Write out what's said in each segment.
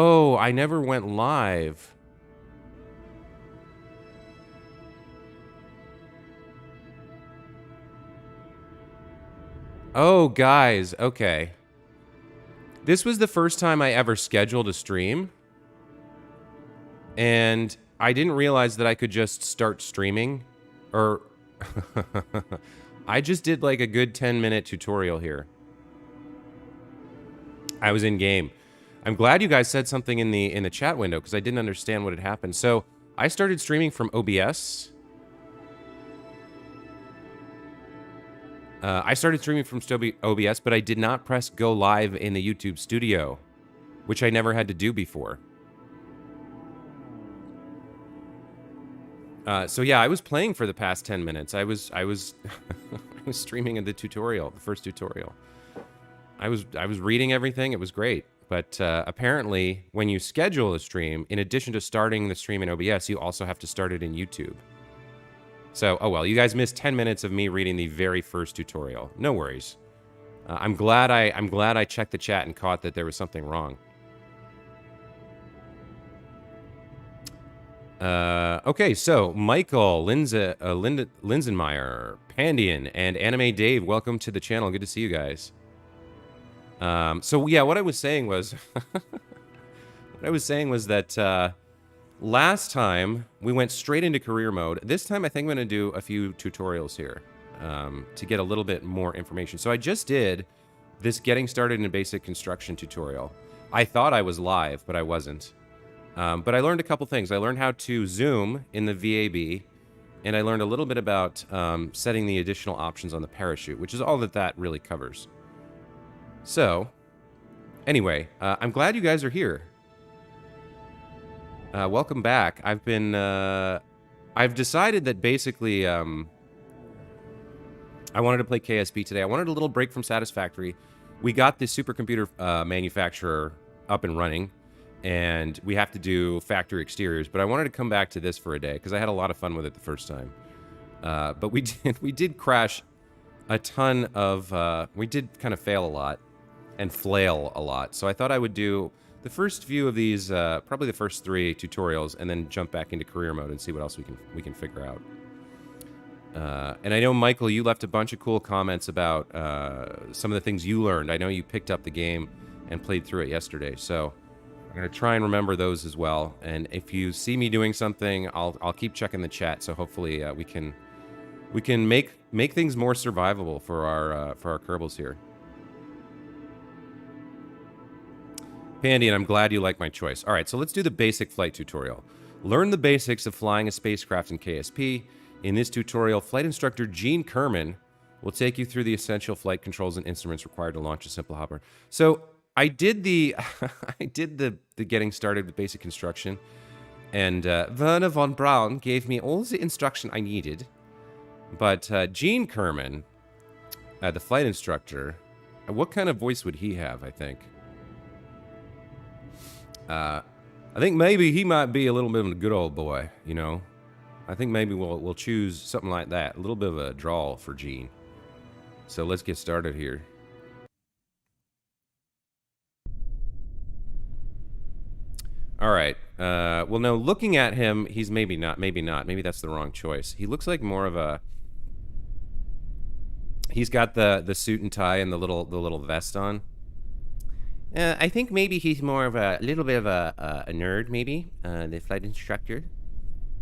Oh, I never went live. Oh, guys, okay. This was the first time I ever scheduled a stream. And I didn't realize that I could just start streaming. Or... I just did like a good 10-minute tutorial here. I was in game. I'm glad you guys said something in the chat window because I didn't understand what had happened. So I started streaming from OBS. I started streaming from OBS, but I did not press go live in the YouTube studio, which I never had to do before. So yeah, I was playing for the past 10 minutes. I was I was streaming in the tutorial, the first tutorial. I was reading everything. It was great. But apparently, when you schedule a stream, in addition to starting the stream in OBS, you also have to start it in YouTube. So, oh well, you guys missed 10 minutes of me reading the very first tutorial. No worries. I'm glad I checked the chat and caught that there was something wrong. Okay, so Michael, Linsenmeyer, Pandian, and Anime Dave, welcome to the channel. Good to see you guys. So yeah, what I was saying was, that last time we went straight into career mode. This time I think I'm going to do a few tutorials here to get a little bit more information. So I just did this getting started in basic construction tutorial. I thought I was live, but I wasn't. But I learned a couple things. I learned how to zoom in the VAB, and I learned a little bit about setting the additional options on the parachute, which is all that really covers. So, anyway, I'm glad you guys are here. Welcome back. I've decided that basically, I wanted to play KSP today. I wanted a little break from Satisfactory. We got the supercomputer manufacturer up and running, and we have to do factory exteriors. But I wanted to come back to this for a day because I had a lot of fun with it the first time. But we did crash a ton of. We did kind of fail a lot and flail a lot. So I thought I would do the first few of these, probably the first 3 tutorials, and then jump back into career mode and see what else we can figure out. And I know, Michael, you left a bunch of cool comments about some of the things you learned. I know you picked up the game and played through it yesterday, so I'm going to try and remember those as well. And if you see me doing something, I'll keep checking the chat, so hopefully we can make things more survivable for our kerbals here. Pandy, and I'm glad you like my choice. All right, so let's do the basic flight tutorial. Learn the basics of flying a spacecraft in KSP. In this tutorial, flight instructor Gene Kerman will take you through the essential flight controls and instruments required to launch a simple hopper. So I did the getting started with basic construction, and Werner von Braun gave me all the instruction I needed. But Gene Kerman, the flight instructor, what kind of voice would he have, I think? I think maybe he might be a little bit of a good old boy, you know? I think maybe we'll choose something like that. A little bit of a drawl for Gene. So let's get started here. All right. Well, no, looking at him, he's maybe not. Maybe that's the wrong choice. He looks like more of a... He's got the suit and tie and the little vest on. I think maybe he's more of a little bit of a nerd, maybe, the flight instructor.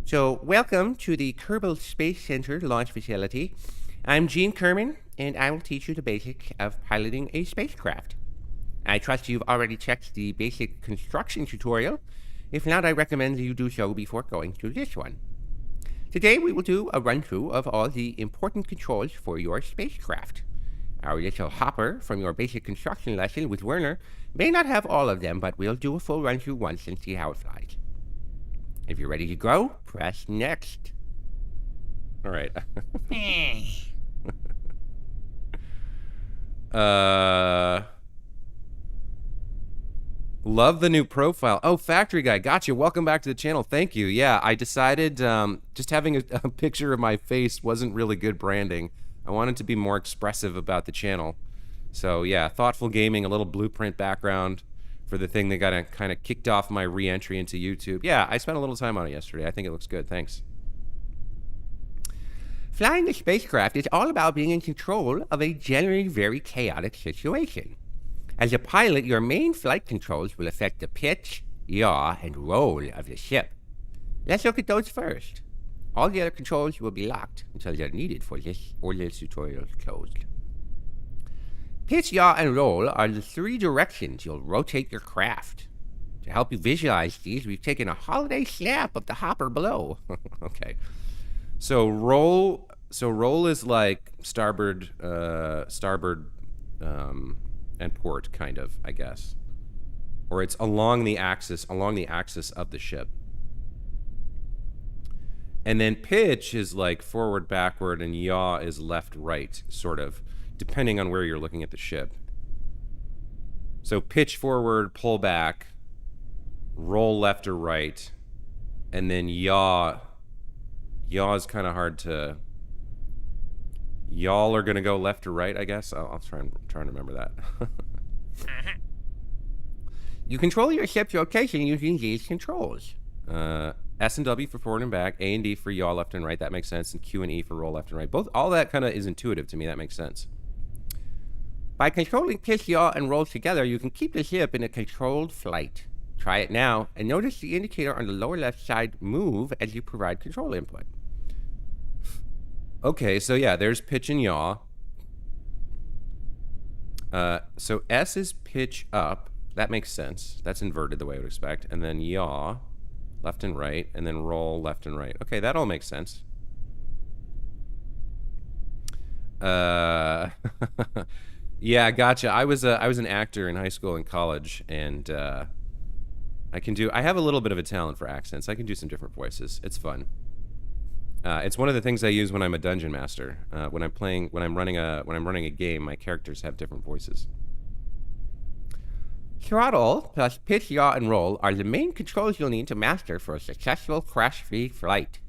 So, welcome to the Kerbal Space Center launch facility. I'm Gene Kerman, and I will teach you the basics of piloting a spacecraft. I trust you've already checked the basic construction tutorial. If not, I recommend you do so before going to this one. Today, we will do a run-through of all the important controls for your spacecraft. Our little hopper from your basic construction lesson with Werner may not have all of them, but we'll do a full run-through once and see how it flies. If you're ready to go, press next. All right. Love the new profile. Oh, Factory Guy, gotcha. Welcome back to the channel. Thank you. Yeah, I decided just having a picture of my face wasn't really good branding. I wanted to be more expressive about the channel. So yeah, thoughtful gaming, a little blueprint background. for the thing that got kind of kicked off my re-entry into YouTube. Yeah, I spent a little time on it yesterday. I think it looks good. Thanks. Flying the spacecraft is all about being in control of a generally very chaotic situation. As a pilot, your main flight controls will affect the pitch, yaw, and roll of the ship. Let's look at those first. All the other controls will be locked until they're needed for this or this tutorial is closed. Pitch, yaw, and roll are the 3 directions you'll rotate your craft. To help you visualize these, we've taken a holiday snap of the hopper below. Okay. So roll is like starboard, and port, kind of, I guess. Or it's along the axis of the ship. And then pitch is like forward, backward, and yaw is left, right, sort of, depending on where you're looking at the ship. So pitch forward, pull back, roll left or right, and then yaw. Yaw is kind of hard to... Y'all are going to go left or right, I guess. I'll try and remember that. You control your ship's rotation using these controls. S and W for forward and back, A and D for yaw left and right, that makes sense, and Q and E for roll left and right. All that kind of is intuitive to me, that makes sense. By controlling pitch, yaw, and roll together, you can keep the ship in a controlled flight. Try it now, and notice the indicator on the lower left side move as you provide control input. Okay, so yeah, there's pitch and yaw. So S is pitch up. That makes sense. That's inverted the way I would expect. And then yaw, left and right, and then roll left and right. Okay, that all makes sense. Yeah, gotcha. I was an actor in high school and college, and I have a little bit of a talent for accents. I can do some different voices. It's fun. It's one of the things I use when I'm a dungeon master. When I'm running a game, my characters have different voices. Throttle plus pitch, yaw, and roll are the main controls you'll need to master for a successful crash-free flight.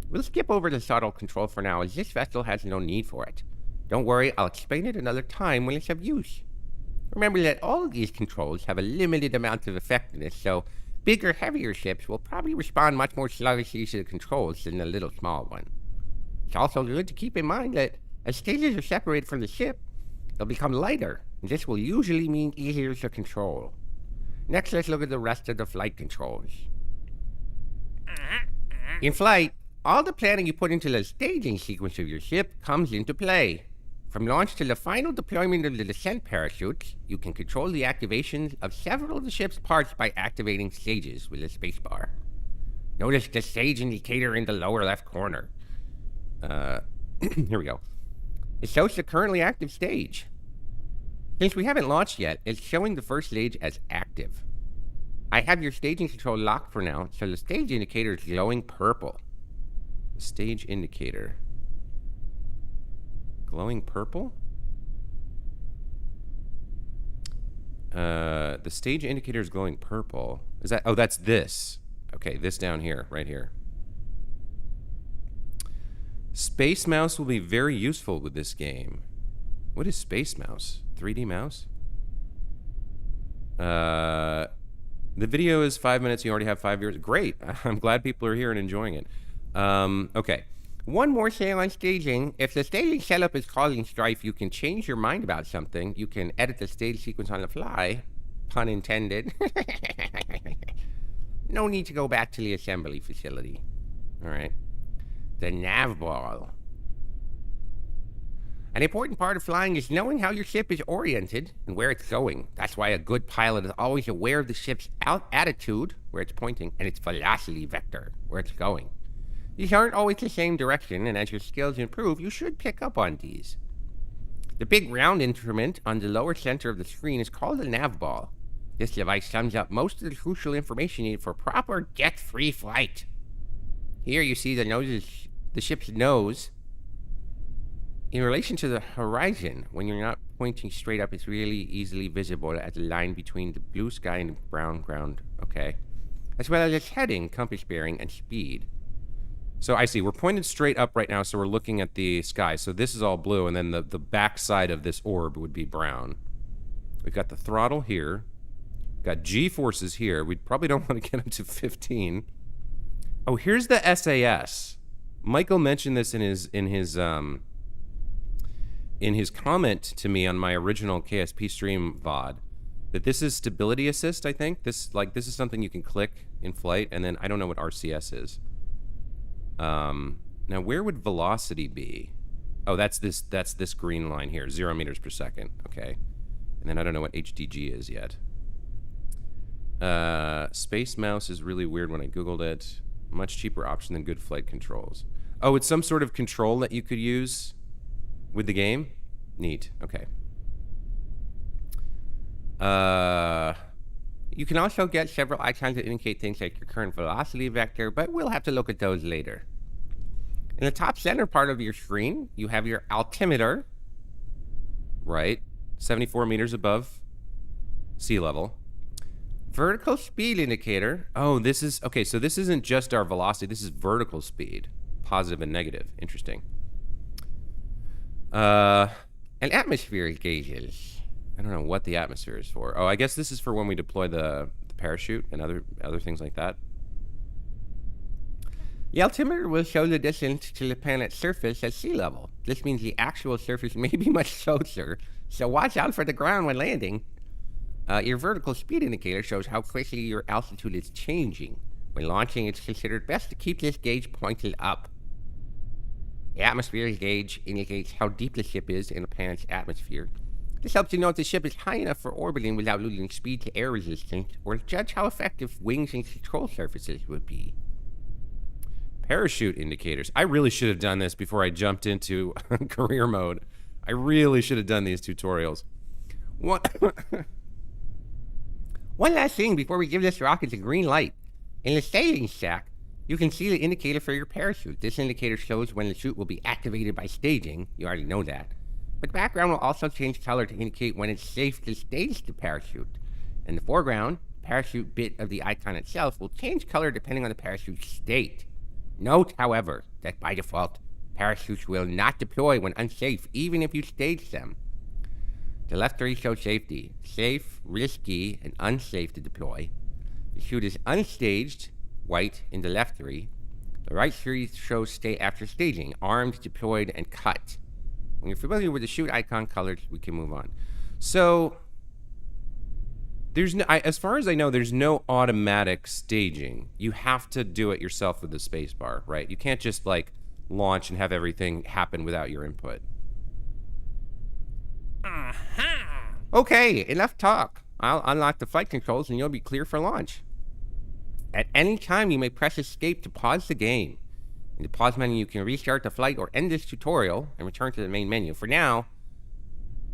We'll skip over the throttle control for now, as this vessel has no need for it. Don't worry, I'll explain it another time when it's of use. Remember that all of these controls have a limited amount of effectiveness, so bigger, heavier ships will probably respond much more sluggishly to the controls than the little small one. It's also good to keep in mind that as stages are separated from the ship, they'll become lighter, and this will usually mean easier to control. Next, let's look at the rest of the flight controls. In flight, all the planning you put into the staging sequence of your ship comes into play. From launch to the final deployment of the descent parachutes, you can control the activations of several of the ship's parts by activating stages with the spacebar. Notice the stage indicator in the lower left corner. Here we go. It shows the currently active stage. Since we haven't launched yet, it's showing the first stage as active. I have your staging control locked for now, so the stage indicator is glowing purple. The stage indicator. Glowing purple? The stage indicator is glowing purple. Is that... Oh, that's this. Okay, this down here, right here. Space Mouse will be very useful with this game. What is Space Mouse? 3D mouse? The video is 5 minutes. You already have 5 viewers. Great. I'm glad people are here and enjoying it. Okay. One more thing on staging. If the staging setup is causing strife, you can change your mind about something. You can edit the stage sequence on the fly. Pun intended. No need to go back to the assembly facility. Alright. The nav ball. An important part of flying is knowing how your ship is oriented and where it's going. That's why a good pilot is always aware of the ship's attitude, where it's pointing, and its velocity vector, where it's going. These aren't always the same direction, and as your skills improve, you should pick up on these. The big round instrument on the lower center of the screen is called a nav ball. This device sums up most of the crucial information needed for proper jet-free flight. Here you see the ship's nose. In relation to the horizon, when you're not pointing straight up, it's really easily visible as a line between the blue sky and the brown ground, okay? As well as its heading, compass bearing, and speed. So I see, we're pointed straight up right now, so we're looking at the sky. So this is all blue, and then the back side of this orb would be brown. We've got the throttle here. Got G-forces here. We probably don't want to get up to 15. Oh, here's the SAS. Michael mentioned this in his comment to me on my original KSP stream VOD, that this is stability assist, I think. This is something you can click in flight, and then I don't know what RCS is. Now where would velocity be? Oh, that's this green line here, 0 meters per second. Okay. And then I don't know what HDG is yet. Space mouse is really weird when I Googled it. Much cheaper option than good flight controls. Oh, it's some sort of control that you could use with the game? Neat. Okay. You can also get several icons that indicate things like your current velocity vector, but we'll have to look at those later. In the top center part of your screen, you have your altimeter, right? 74 meters above sea level. Vertical speed indicator. Oh, this is, okay, so this isn't just our velocity, this is vertical speed. Positive and negative. Interesting. And atmospheric gauges. I don't know what the atmosphere is for. Oh, I guess this is for when we deploy the parachute and other things like that. The altimeter will show the distance to the planet's surface at sea level. This means the actual surface may be much closer, so watch out for the ground when landing. Your vertical speed indicator shows how quickly your altitude is changing. When launching, it's considered best to keep this gauge pointed up. The atmospheric gauge indicates how deep the ship is in the planet's atmosphere. This helps you know if the ship is high enough for orbiting without losing speed to air resistance, or to judge how effective wings and control surfaces would be. Parachute indicators. I really should have done this before I jumped into career mode. I really should have done these tutorials. One last thing before we give this rocket the green light. In the staging stack, you can see the indicator for your parachute. This indicator shows when the chute will be activated by staging. You already know that. But the background will also change color to indicate when it's safe to stage the parachute. In the foreground, the parachute bit of the icon itself will change color depending on the parachute's state. Note, however, that by default, parachutes will not deploy when unsafe, even if you stage them. The left three show safety: safe, risky, and unsafe to deploy. The chute is unstaged, white in the left three. The right three shows stay after staging: armed, deployed, and cut. When you're familiar with the chute icon colors, we can move on. So, there's no, as far as I know, there's no automatic staging. You have to do it yourself with the spacebar, right? You can't just like launch and have everything happen without your input. Okay, enough talk. I'll unlock the flight controls and you'll be clear for launch. At any time, you may press escape to pause the game. In the pause menu, you can restart the flight or end this tutorial and return to the main menu. For now,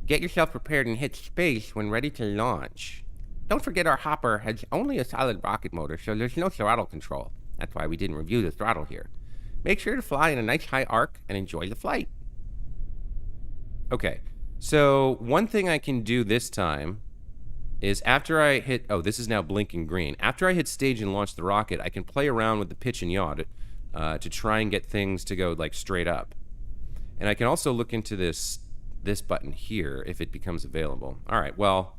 get yourself prepared and hit space when ready to launch. Don't forget our hopper has only a solid rocket motor, so there's no throttle control. That's why we didn't review the throttle here. Make sure to fly in a nice high arc and enjoy the flight. Okay, so one thing I can do this time is after I hit, oh, this is now blinking green. After I hit stage and launch the rocket, I can play around with the pitch and yaw to try and get things to go like straight up. And I can also look into this button here if it becomes available. All right, well,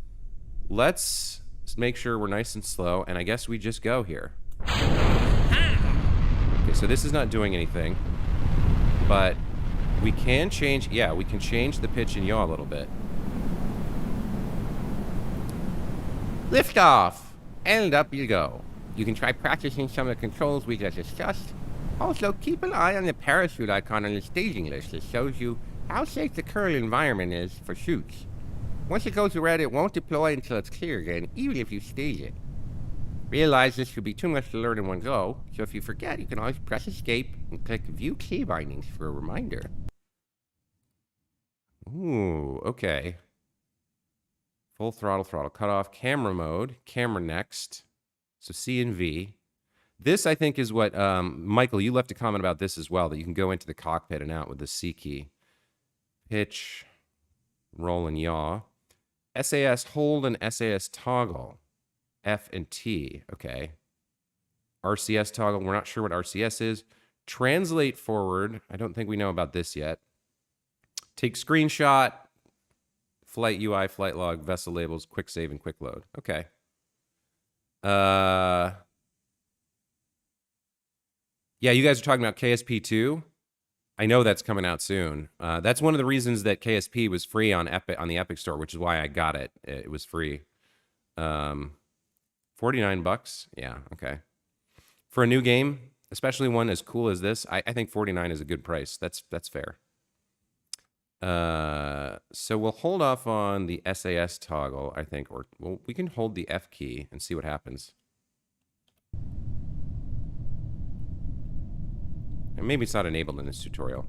let's make sure we're nice and slow, and I guess we just go here. Okay, so this is not doing anything, but we can change, yeah, we can change the pitch and yaw a little bit. Lift off, and up you go. You can try practicing some of the controls we just discussed. Also, keep an eye on the parachute icon on the staging list that shows you how safe the current environment is for chutes. Once it goes red, it won't deploy until it's clear again, even if you stage it. Realize this could be too much to learn in one go, so if you forget, you can always press escape and click View Key Bindings for a reminder. Ooh, okay. Full throttle, throttle cutoff, camera mode, camera next. So C and V. This, I think, is what, Michael, you left a comment about this as well, that you can go into the cockpit and out with the C key. Pitch, roll and yaw. SAS hold and SAS toggle. F and T, okay. RCS toggle, we're not sure what RCS is. Translate forward, I don't think we know about this yet. Take screenshot, flight UI, flight log, vessel labels, quick save, and quick load. Okay. Yeah, you guys are talking about KSP 2. I know that's coming out soon. That's one of the reasons that KSP was free on the Epic Store, which is why I got it. It was free. 49 bucks. Yeah, okay. For a new game, especially one as cool as this, I think 49 is a good price. That's fair. So we'll hold off on the SAS toggle, I think, or well, we can hold the F key and see what happens. And maybe it's not enabled in this tutorial.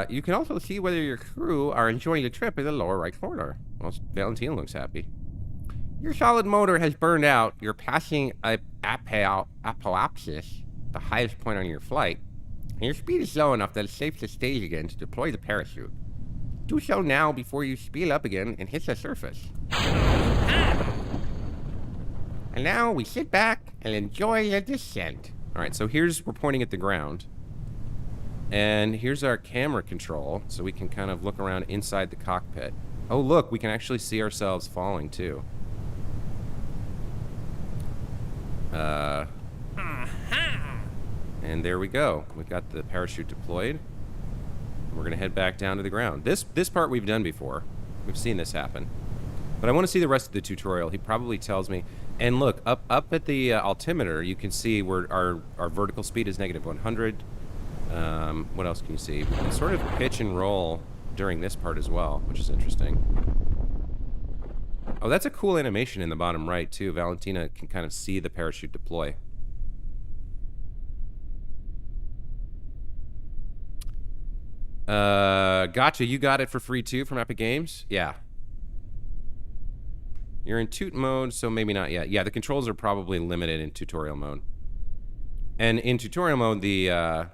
You can also see whether your crew are enjoying the trip in the lower right corner. Well, Valentina looks happy. Your solid motor has burned out. You're passing apoapsis, the highest point on your flight. And your speed is low enough that it's safe to stage again to deploy the parachute. Do so now before you speed up again and hit the surface. And now we sit back and enjoy the descent. Alright, so we're pointing at the ground. And here's our camera control, so we can kind of look around inside the cockpit. Oh look, we can actually see ourselves falling too. And there we go. We've got the parachute deployed. We're gonna head back down to the ground. This part we've done before. We've seen this happen. But I want to see the rest of the tutorial. He probably tells me. And look, up at the altimeter, you can see where our vertical speed is negative 100. What else can you see? We can sort of pitch and roll during this part as well, which is interesting. Oh, that's a cool animation in the bottom right, too. Valentina can kind of see the parachute deploy. Gotcha. You got it for free, too, from Epic Games? Yeah. You're in toot mode, so maybe not yet. Yeah, the controls are probably limited in tutorial mode. And in tutorial mode, the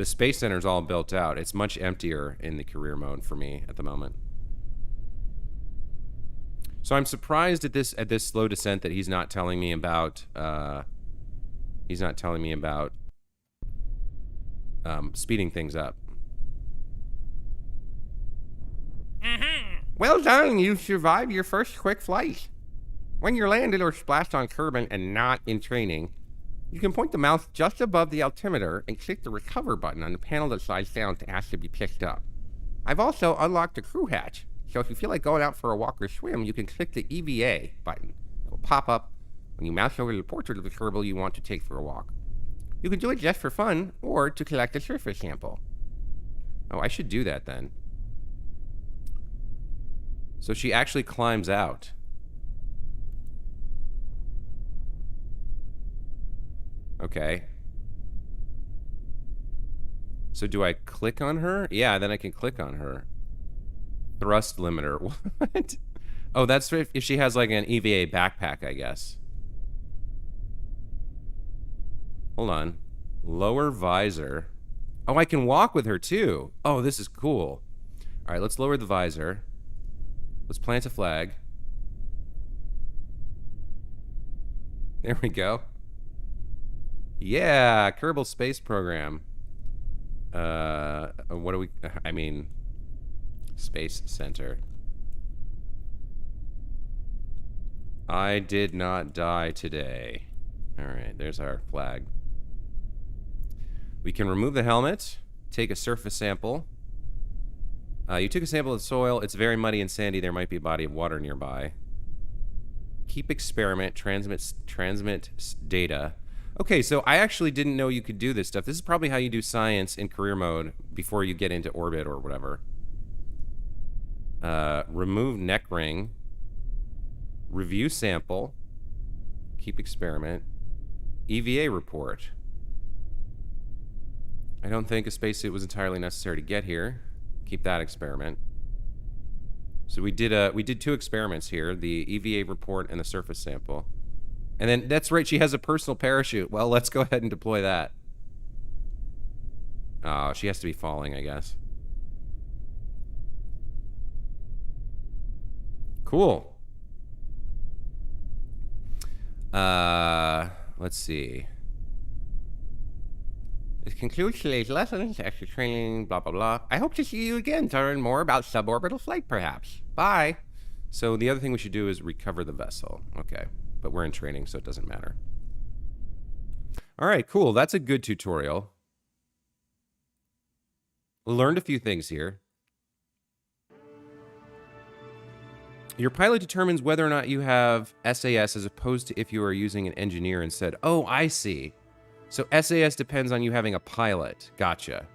Space Center is all built out. It's much emptier in the career mode for me at the moment. So I'm surprised at this slow descent that he's not telling me about. Speeding things up. Well done, you survived your first quick flight. When you're landed or splashed on Kerbin and not in training, you can point the mouse just above the altimeter and click the recover button on the panel that slides down to ask to be picked up. I've also unlocked the crew hatch, so if you feel like going out for a walk or swim, you can click the EVA button. It will pop up when you mouse over the portrait of the kerbal you want to take for a walk. You can do it just for fun or to collect a surface sample. Oh, I should do that then. So she actually climbs out. Okay. So do I click on her? Yeah, then I can click on her. Thrust limiter. What? Oh, that's if she has like an EVA backpack, I guess. Hold on. Lower visor. Oh, I can walk with her too. Oh, this is cool. All right, let's lower the visor. Let's plant a flag. There we go. Yeah, Kerbal Space Program. What do we... I mean... Space Center. I did not die today. Alright, there's our flag. We can remove the helmet. Take a surface sample. You took a sample of the soil. It's very muddy and sandy. There might be a body of water nearby. Keep experiment. Transmit data. Okay, so I actually didn't know you could do this stuff. This is probably how you do science in career mode before you get into orbit or whatever. Remove neck ring. Review sample. Keep experiment. EVA report. I don't think a spacesuit was entirely necessary to get here. Keep that experiment. So we did 2 experiments here, the EVA report and the surface sample. And then, that's right, she has a personal parachute. Well, let's go ahead and deploy that. Oh, she has to be falling, I guess. Cool. Let's see. This concludes today's lessons, extra training, blah, blah, blah. I hope to see you again to learn more about suborbital flight, perhaps. Bye. So the other thing we should do is recover the vessel. Okay. But we're in training, so it doesn't matter. All right, cool. That's a good tutorial. Learned a few things here. Your pilot determines whether or not you have SAS as opposed to if you are using an engineer instead. Oh, I see. So SAS depends on you having a pilot. Gotcha.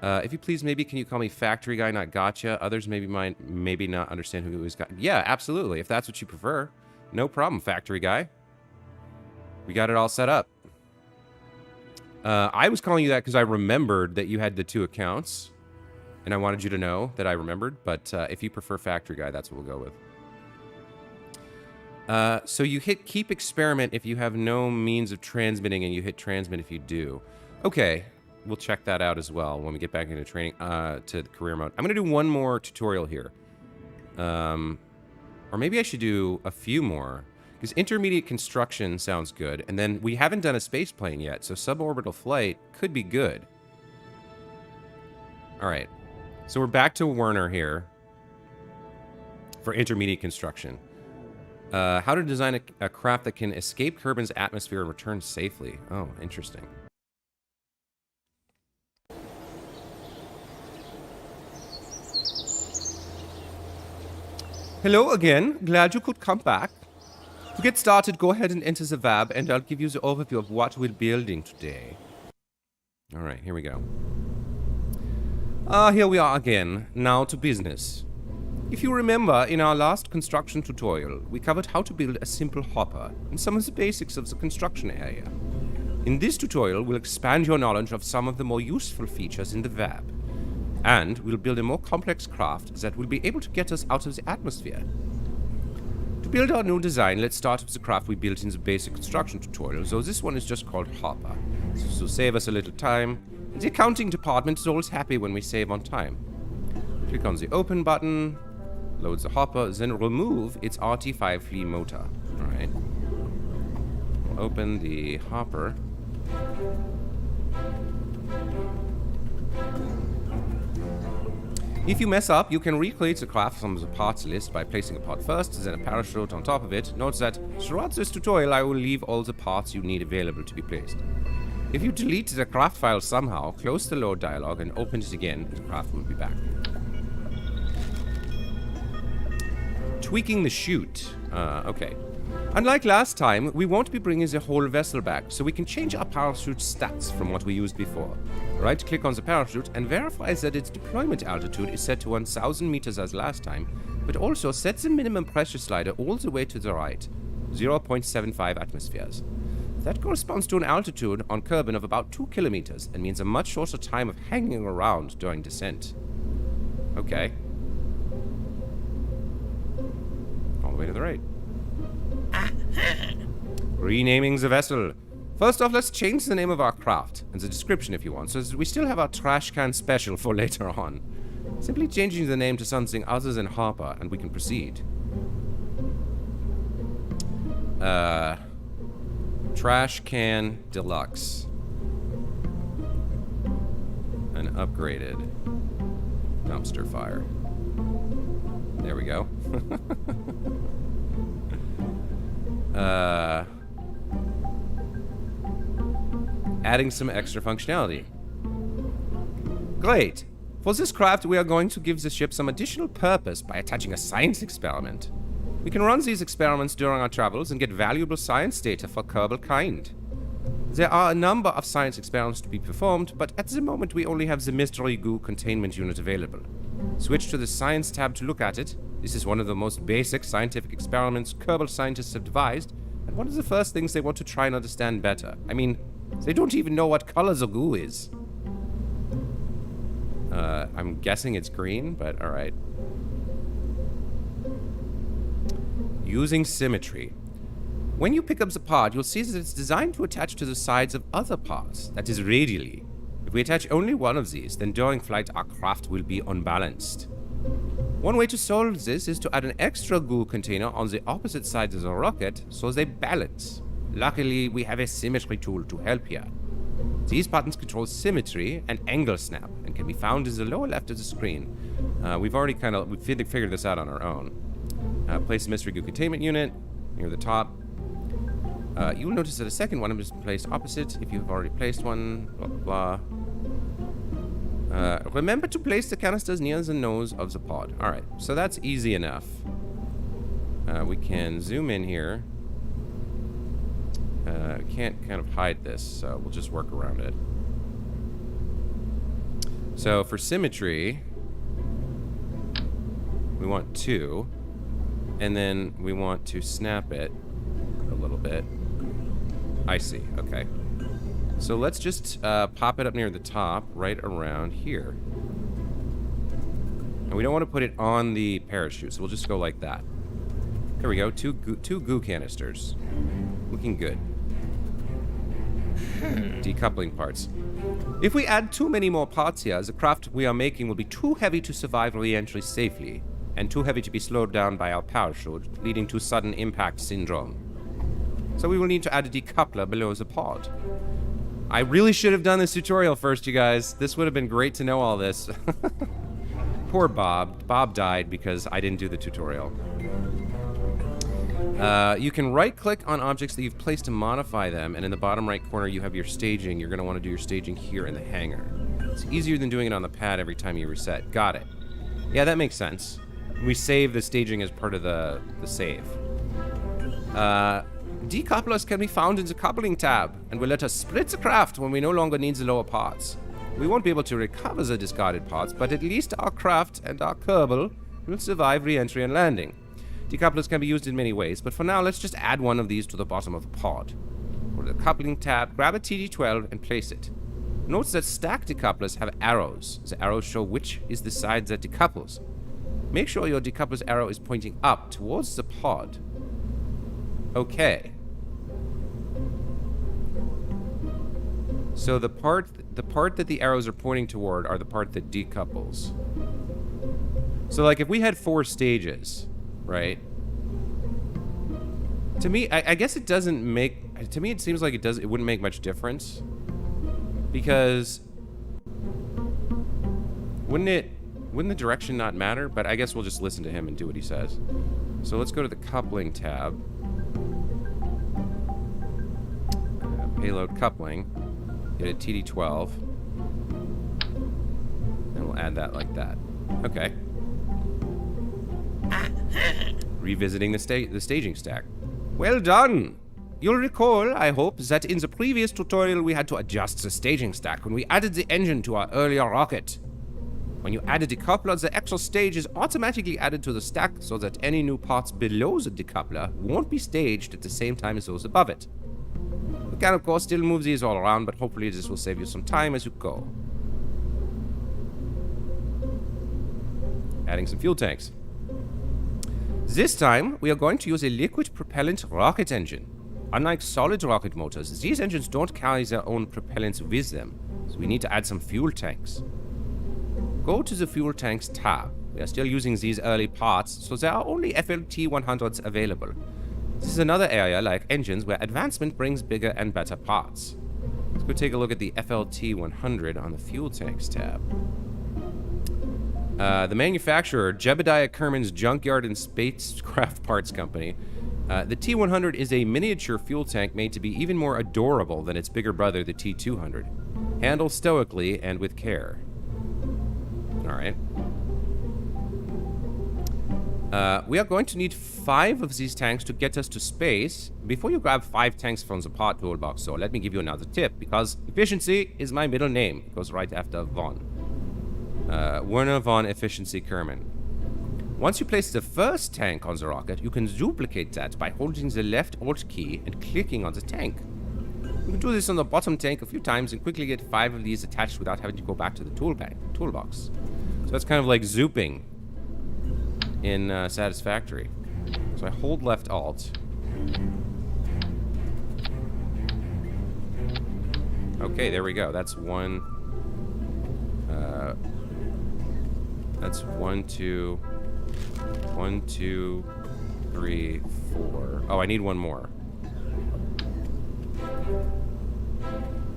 If you please, maybe can you call me factory guy, not gotcha? Others maybe not understand who is gotcha. Yeah, absolutely. If that's what you prefer. No problem, factory guy. We got it all set up. I was calling you that because I remembered that you had the 2 accounts. And I wanted you to know that I remembered. But if you prefer factory guy, that's what we'll go with. So you hit keep experiment if you have no means of transmitting, and you hit transmit if you do. Okay. We'll check that out as well when we get back into training, to the career mode. I'm going to do one more tutorial here. Or maybe I should do a few more. Because intermediate construction sounds good. And then we haven't done a space plane yet, so suborbital flight could be good. Alright. So we're back to Werner here. For intermediate construction. How to design a craft that can escape Kerbin's atmosphere and return safely. Oh, interesting. Hello again. Glad you could come back. To get started, go ahead and enter the VAB, and I'll give you the overview of what we're building today. Alright, here we go. Here we are again. Now to business. If you remember, in our last construction tutorial, we covered how to build a simple hopper and some of the basics of the construction area. In this tutorial, we'll expand your knowledge of some of the more useful features in the VAB. And we'll build a more complex craft that will be able to get us out of the atmosphere. To build our new design, let's start with the craft we built in the basic construction tutorial, so this one is just called Hopper. So save us a little time. The accounting department is always happy when we save on time. Click on the open button, load the Hopper, then remove its RT5 flea motor. Alright. We'll open the Hopper. If you mess up, you can recreate the craft from the parts list by placing a part first, then a parachute on top of it. Note that throughout this tutorial I will leave all the parts you need available to be placed. If you delete the craft file somehow, close the load dialog and open it again, and the craft will be back. Tweaking the chute. Okay. Unlike last time, we won't be bringing the whole vessel back, so we can change our parachute stats from what we used before. Right-click on the parachute and verify that its deployment altitude is set to 1,000 meters as last time, but also set the minimum pressure slider all the way to the right, 0.75 atmospheres. That corresponds to an altitude on Kerbin of about 2 kilometers and means a much shorter time of hanging around during descent. Okay. All the way to the right. Renaming the vessel. First off, let's change the name of our craft, and the description if you want, so that we still have our trash can special for later on. Simply changing the name to something other than Harper, and we can proceed. Trash Can Deluxe. An upgraded dumpster fire. There we go. Adding some extra functionality. Great. For this craft, we are going to give the ship some additional purpose by attaching a science experiment. We can run these experiments during our travels and get valuable science data for Kerbal kind. There are a number of science experiments to be performed, but at the moment we only have the mystery goo containment unit available. Switch to the science tab to look at it. This is one of the most basic scientific experiments Kerbal scientists have devised, and one of the first things they want to try and understand better. I mean, they don't even know what color the goo is. I'm guessing it's green, but alright. Using symmetry. When you pick up the part, you'll see that it's designed to attach to the sides of other parts, that is radially. If we attach only one of these, then during flight our craft will be unbalanced. One way to solve this is to add an extra goo container on the opposite side of the rocket so they balance. Luckily, we have a symmetry tool to help here. These buttons control symmetry and angle snap and can be found in the lower left of the screen. We've already figured this out on our own. Place the mystery goo containment unit near the top. You will notice that a second one is placed opposite if you have already placed one. Blah, blah, blah. Remember to place the canisters near the nose of the pod. Alright, so that's easy enough. We can zoom in here. We can't kind of hide this, so we'll just work around it. So for symmetry, we want 2. And then we want to snap it a little bit. I see, okay. So let's just pop it up near the top, right around here. And we don't want to put it on the parachute, so we'll just go like that. There we go, two goo canisters. Looking good. Decoupling parts. If we add too many more parts here, the craft we are making will be too heavy to survive re-entry safely, and too heavy to be slowed down by our parachute, leading to sudden impact syndrome. So we will need to add a decoupler below the pod. I really should have done this tutorial first, you guys. This would have been great to know all this. Poor Bob. Bob died because I didn't do the tutorial. You can right-click on objects that you've placed to modify them, and in the bottom right corner you have your staging. You're going to want to do your staging here in the hangar. It's easier than doing it on the pad every time you reset. Got it. Yeah, that makes sense. We save the staging as part of the save. Decouplers can be found in the coupling tab, and will let us split the craft when we no longer need the lower parts. We won't be able to recover the discarded parts, but at least our craft and our kerbal will survive re-entry and landing. Decouplers can be used in many ways, but for now, let's just add one of these to the bottom of the pod. Go to the coupling tab, grab a TD12, and place it. Notice that stacked decouplers have arrows. The arrows show which is the side that decouples. Make sure your decoupler's arrow is pointing up towards the pod. Okay. So the part that the arrows are pointing toward are the part that decouples. So like if we had 4 stages, right? To me, I guess it doesn't make... To me, it seems like it wouldn't make much difference. Because... Wouldn't the direction not matter? But I guess we'll just listen to him and do what he says. So let's go to the coupling tab. Payload coupling. Get a TD12. And we'll add that like that. Okay. Revisiting the staging stack. Well done! You'll recall, I hope, that in the previous tutorial we had to adjust the staging stack when we added the engine to our earlier rocket. When you add a decoupler, the extra stage is automatically added to the stack so that any new parts below the decoupler won't be staged at the same time as those above it. You can, of course, still move these all around, but hopefully this will save you some time as you go. Adding some fuel tanks. This time, we are going to use a liquid propellant rocket engine. Unlike solid rocket motors, these engines don't carry their own propellants with them, so we need to add some fuel tanks. Go to the fuel tanks tab. We are still using these early parts, so there are only FLT 100s available. This is another area, like engines, where advancement brings bigger and better parts. Let's go take a look at the FLT 100 on the fuel tanks tab. The manufacturer, Jebediah Kerman's Junkyard and Spacecraft Parts Company. The T100 is a miniature fuel tank made to be even more adorable than its bigger brother, the T200. Handle stoically and with care. Alright. We are going to need 5 of these tanks to get us to space. Before you grab 5 tanks from the part toolbox, so let me give you another tip, because efficiency is my middle name. It goes right after Von. Werner von Efficiency Kerman. Once you place the first tank on the rocket, you can duplicate that by holding the left Alt key and clicking on the tank. You can do this on the bottom tank a few times and quickly get 5 of these attached without having to go back to the toolbox. So that's kind of like zooping in Satisfactory. So I hold left Alt. Okay, there we go. That's one. That's 1, 2, 1, 2, 3, 4. Oh, I need one more.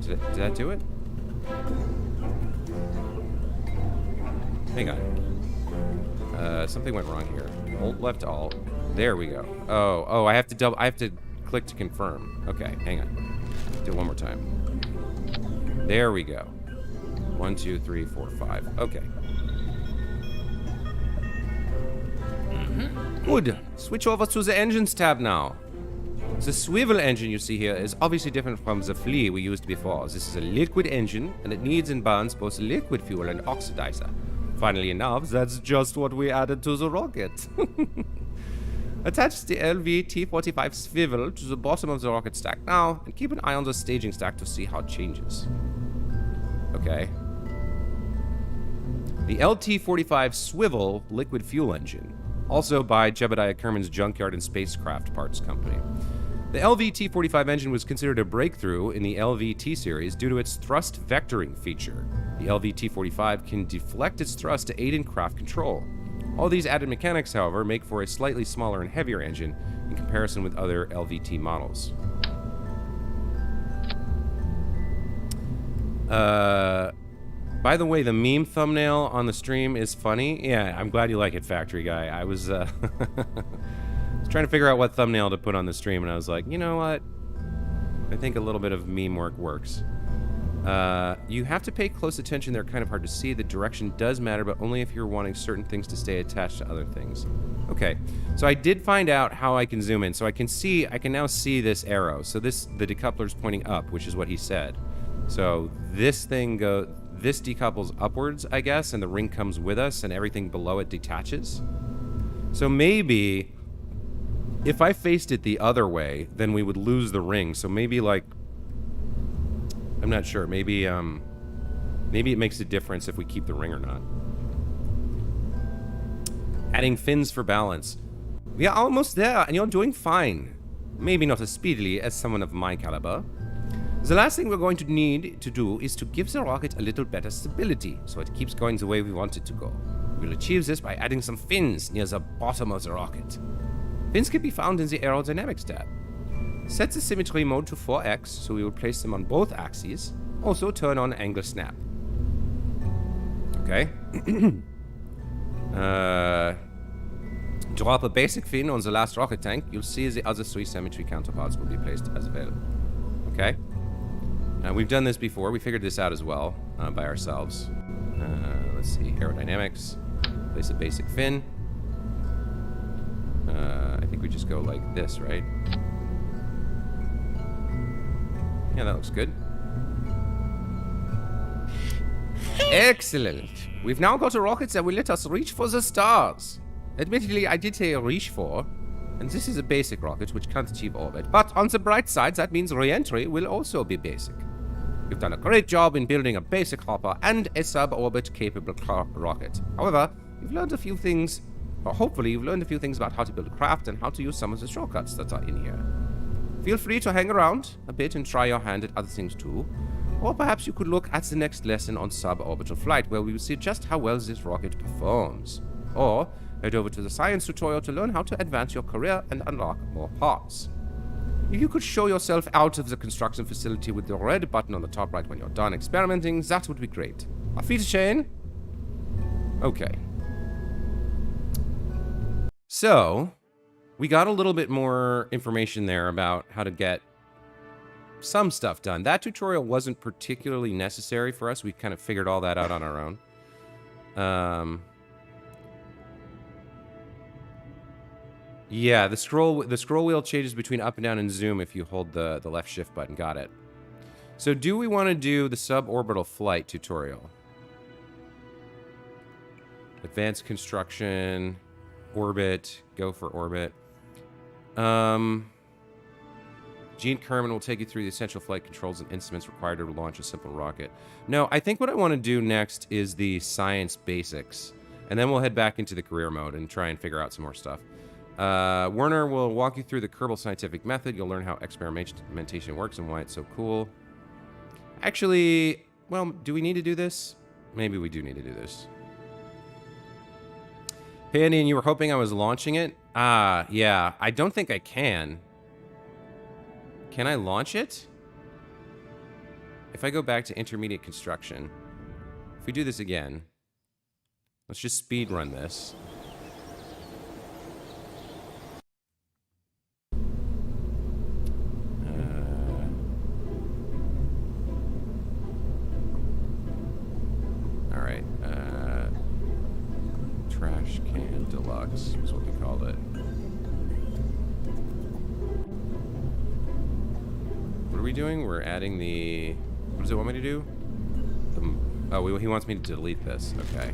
Did that do it? Hang on. Something went wrong here. Hold left alt. There we go. Oh, I have to click to confirm. Okay, hang on. Do it one more time. There we go. 1, 2, 3, 4, 5. Okay. Good. Switch over to the engines tab now. The swivel engine you see here is obviously different from the flea we used before. This is a liquid engine, and it needs and burns both liquid fuel and oxidizer. Funnily enough, that's just what we added to the rocket. Attach the LV-T45 swivel to the bottom of the rocket stack now, and keep an eye on the staging stack to see how it changes. Okay. The LT-45 swivel liquid fuel engine, also by Jebediah Kerman's Junkyard and Spacecraft Parts Company. The LV-T45 engine was considered a breakthrough in the LV-T series due to its thrust vectoring feature. The LV-T45 can deflect its thrust to aid in craft control. All these added mechanics, however, make for a slightly smaller and heavier engine in comparison with other LVT models. By the way, the meme thumbnail on the stream is funny. Yeah, I'm glad you like it, Factory Guy. I was trying to figure out what thumbnail to put on the stream, and I was like, you know what? I think a little bit of meme work works. You have to pay close attention. They're kind of hard to see. The direction does matter, but only if you're wanting certain things to stay attached to other things. Okay, so I did find out how I can zoom in. So I can now see this arrow. So the decoupler's pointing up, which is what he said. So this decouples upwards, I guess, and the ring comes with us, and everything below it detaches. So maybe if I faced it the other way, then we would lose the ring. So maybe, like, I'm not sure. Maybe it makes a difference if we keep the ring or not. Adding fins for balance. We are almost there, and you're doing fine. Maybe not as speedily as someone of my caliber. The last thing we're going to need to do is to give the rocket a little better stability, so it keeps going the way we want it to go. We'll achieve this by adding some fins near the bottom of the rocket. Fins can be found in the Aerodynamics tab. Set the symmetry mode to 4x, so we will place them on both axes. Also turn on angle snap. Okay. Drop a basic fin on the last rocket tank. You'll see the other 3 symmetry counterparts will be placed as well. Okay. We've done this before. We figured this out as well by ourselves. Let's see. Aerodynamics. Place a basic fin. I think we just go like this, right? Yeah, that looks good. Excellent. We've now got a rocket that will let us reach for the stars. Admittedly, I did say reach for, and this is a basic rocket which can't achieve orbit. But on the bright side, that means re-entry will also be basic. You've done a great job in building a basic hopper and a sub-orbit capable rocket. However, you've learned a few things, or hopefully you've learned a few things about how to build a craft and how to use some of the shortcuts that are in here. Feel free to hang around a bit and try your hand at other things too. Or perhaps you could look at the next lesson on suborbital flight, where we will see just how well this rocket performs. Or head over to the science tutorial to learn how to advance your career and unlock more parts. If you could show yourself out of the construction facility with the red button on the top right when you're done experimenting, that would be great. Auf Wiedersehen. Okay. So, we got a little bit more information there about how to get some stuff done. That tutorial wasn't particularly necessary for us. We kind of figured all that out on our own. Yeah, the scroll wheel changes between up and down and zoom if you hold the left shift button. Got it. So do we want to do the suborbital flight tutorial? Advanced construction, orbit, go for orbit. Gene Kerman will take you through the essential flight controls and instruments required to launch a simple rocket. No, I think what I want to do next is the science basics. And then we'll head back into the career mode and try and figure out some more stuff. Werner will walk you through the Kerbal scientific method. You'll learn how experimentation works and why it's so cool. Actually, well, do we need to do this? Maybe we do need to do this. Hey, Andy, and you were hoping I was launching it? Yeah. I don't think I can. Can I launch it? If I go back to intermediate construction, if we do this again, let's just speed run this. kerbals is what we called it. What are we doing? We're adding the... What does it want me to do? Oh, he wants me to delete this. Okay.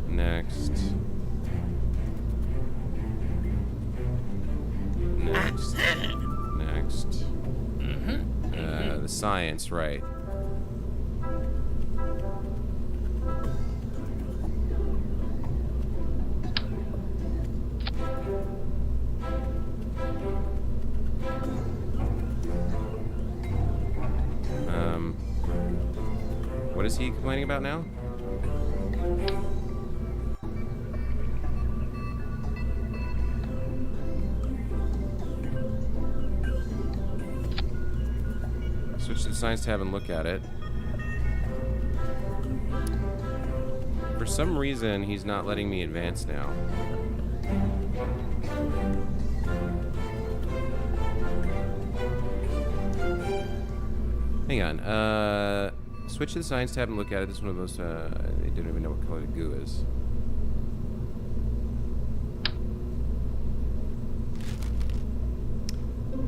Next. Next. Next. The science, right. What is he complaining about now? Switch to the science tab and look at it. For some reason, he's not letting me advance now. Hang on. Switch to the science tab and look at it. This is one of those, they don't even know what color the goo is.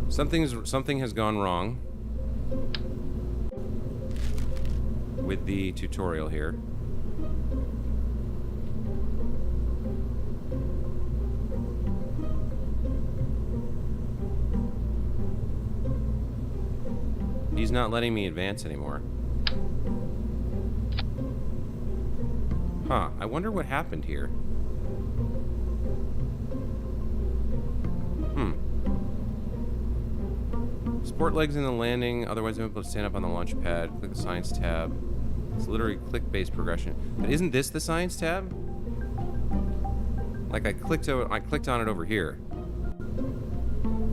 Something has gone wrong with the tutorial here. He's not letting me advance anymore. Huh, I wonder what happened here. Support legs in the landing, otherwise I'm able to stand up on the launch pad. Click the science tab. It's literally click-based progression. But isn't this the science tab? Like I clicked on it over here.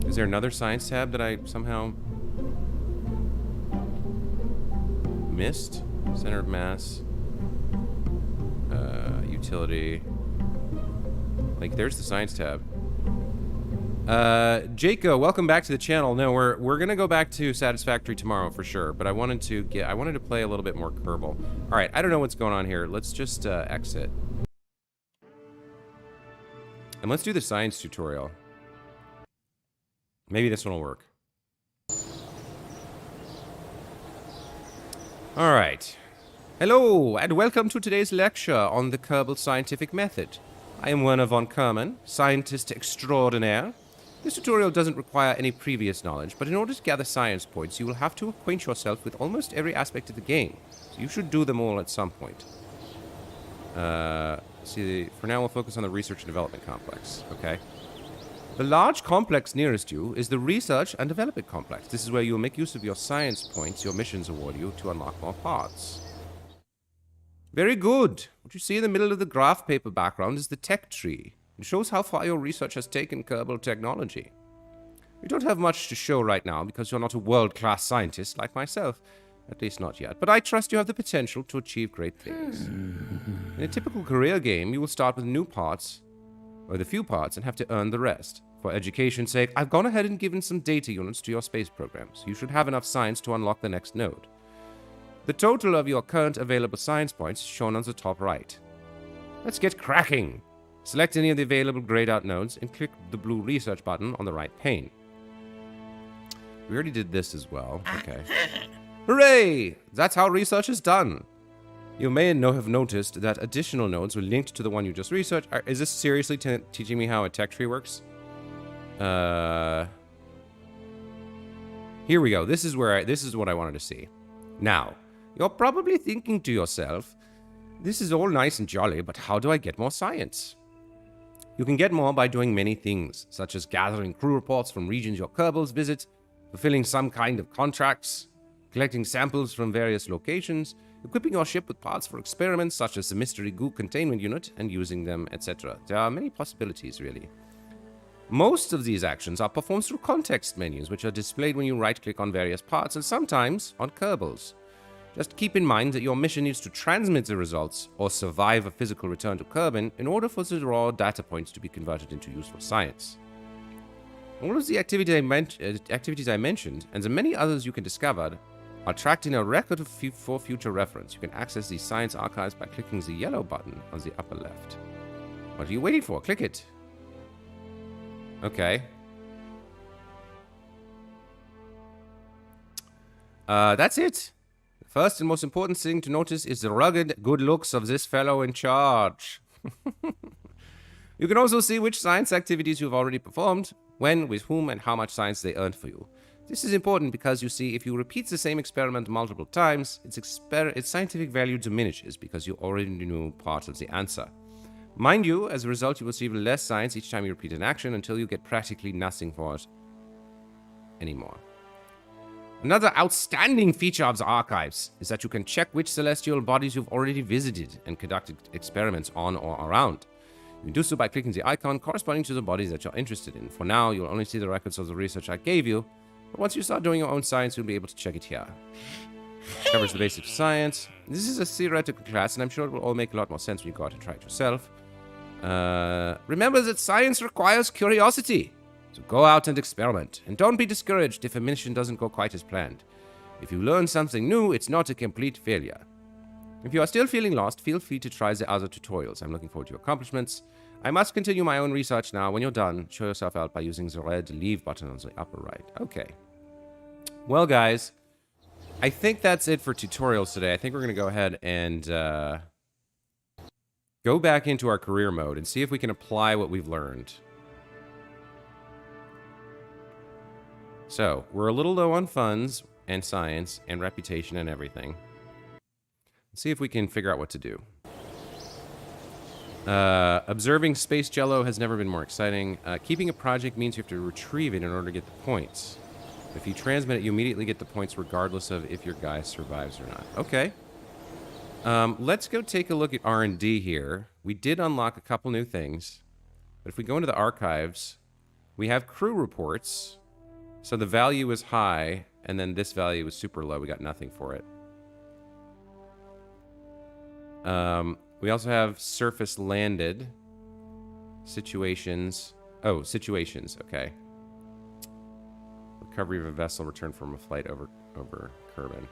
Is there another science tab that I somehow missed? Center of mass. Utility. Like there's the science tab. Jaco, welcome back to the channel. No, we're gonna go back to Satisfactory tomorrow for sure, but I wanted to play a little bit more Kerbal. Alright, I don't know what's going on here. Let's just exit. And let's do the science tutorial. Maybe this one will work. Alright. Hello, and welcome to today's lecture on the Kerbal scientific method. I am Werner von Kerman, scientist extraordinaire. This tutorial doesn't require any previous knowledge, but in order to gather science points, you will have to acquaint yourself with almost every aspect of the game. So you should do them all at some point. See, for now we'll focus on the research and development complex, okay? The large complex nearest you is the research and development complex. This is where you will make use of your science points your missions award you to unlock more parts. Very good. What you see in the middle of the graph paper background is the tech tree. It shows how far your research has taken Kerbal technology. You don't have much to show right now because you're not a world-class scientist like myself. At least not yet. But I trust you have the potential to achieve great things. In a typical career game, you will start with new parts, or the few parts, and have to earn the rest. For education's sake, I've gone ahead and given some data units to your space programs. You should have enough science to unlock the next node. The total of your current available science points is shown on the top right. Let's get cracking! Select any of the available grayed out nodes and click the blue research button on the right pane. We already did this as well. Okay. Hooray! That's how research is done. You may have noticed that additional nodes were linked to the one you just researched. Is this seriously teaching me how a tech tree works? Here we go. This is what I wanted to see. Now, you're probably thinking to yourself, this is all nice and jolly, but how do I get more science? You can get more by doing many things, such as gathering crew reports from regions your Kerbals visit, fulfilling some kind of contracts, collecting samples from various locations, equipping your ship with parts for experiments such as the mystery goo containment unit, and using them, etc. There are many possibilities, really. Most of these actions are performed through context menus, which are displayed when you right-click on various parts, and sometimes on Kerbals. Just keep in mind that your mission needs to transmit the results or survive a physical return to Kerbin in order for the raw data points to be converted into useful science. All of the activities I mentioned, and the many others you can discover, are tracked in a record for future reference. You can access the science archives by clicking the yellow button on the upper left. What are you waiting for? Click it. Okay. That's it. The first and most important thing to notice is the rugged good looks of this fellow in charge. You can also see which science activities you've already performed, when, with whom, and how much science they earned for you. This is important because, you see, if you repeat the same experiment multiple times, its scientific value diminishes because you already knew part of the answer. Mind you, as a result, you will receive less science each time you repeat an action until you get practically nothing for it anymore. Another outstanding feature of the archives is that you can check which celestial bodies you've already visited and conducted experiments on or around. You can do so by clicking the icon corresponding to the bodies that you're interested in. For now, you'll only see the records of the research I gave you, but once you start doing your own science, you'll be able to check it here. It covers the basics of science. This is a theoretical class, and I'm sure it will all make a lot more sense when you go out and try it yourself. Remember that science requires curiosity. So go out and experiment, and don't be discouraged if a mission doesn't go quite as planned. If you learn something new, it's not a complete failure. If you are still feeling lost, feel free to try the other tutorials. I'm looking forward to your accomplishments. I must continue my own research now. When you're done, show yourself out by using the red leave button on the upper right. Okay. Well, guys, I think that's it for tutorials today. I think we're going to go ahead and go back into our career mode and see if we can apply what we've learned. So, we're a little low on funds and science and reputation and everything. Let's see if we can figure out what to do. Observing space jello has never been more exciting. Keeping a project means you have to retrieve it in order to get the points. If you transmit it, you immediately get the points regardless of if your guy survives or not. Okay. Let's go take a look at R&D here. We did unlock a couple new things. But if we go into the archives, we have crew reports. So the value is high, and then this value is super low. We got nothing for it. We also have surface landed situations. Oh, situations. Okay. Recovery of a vessel returned from a flight over Kerbin.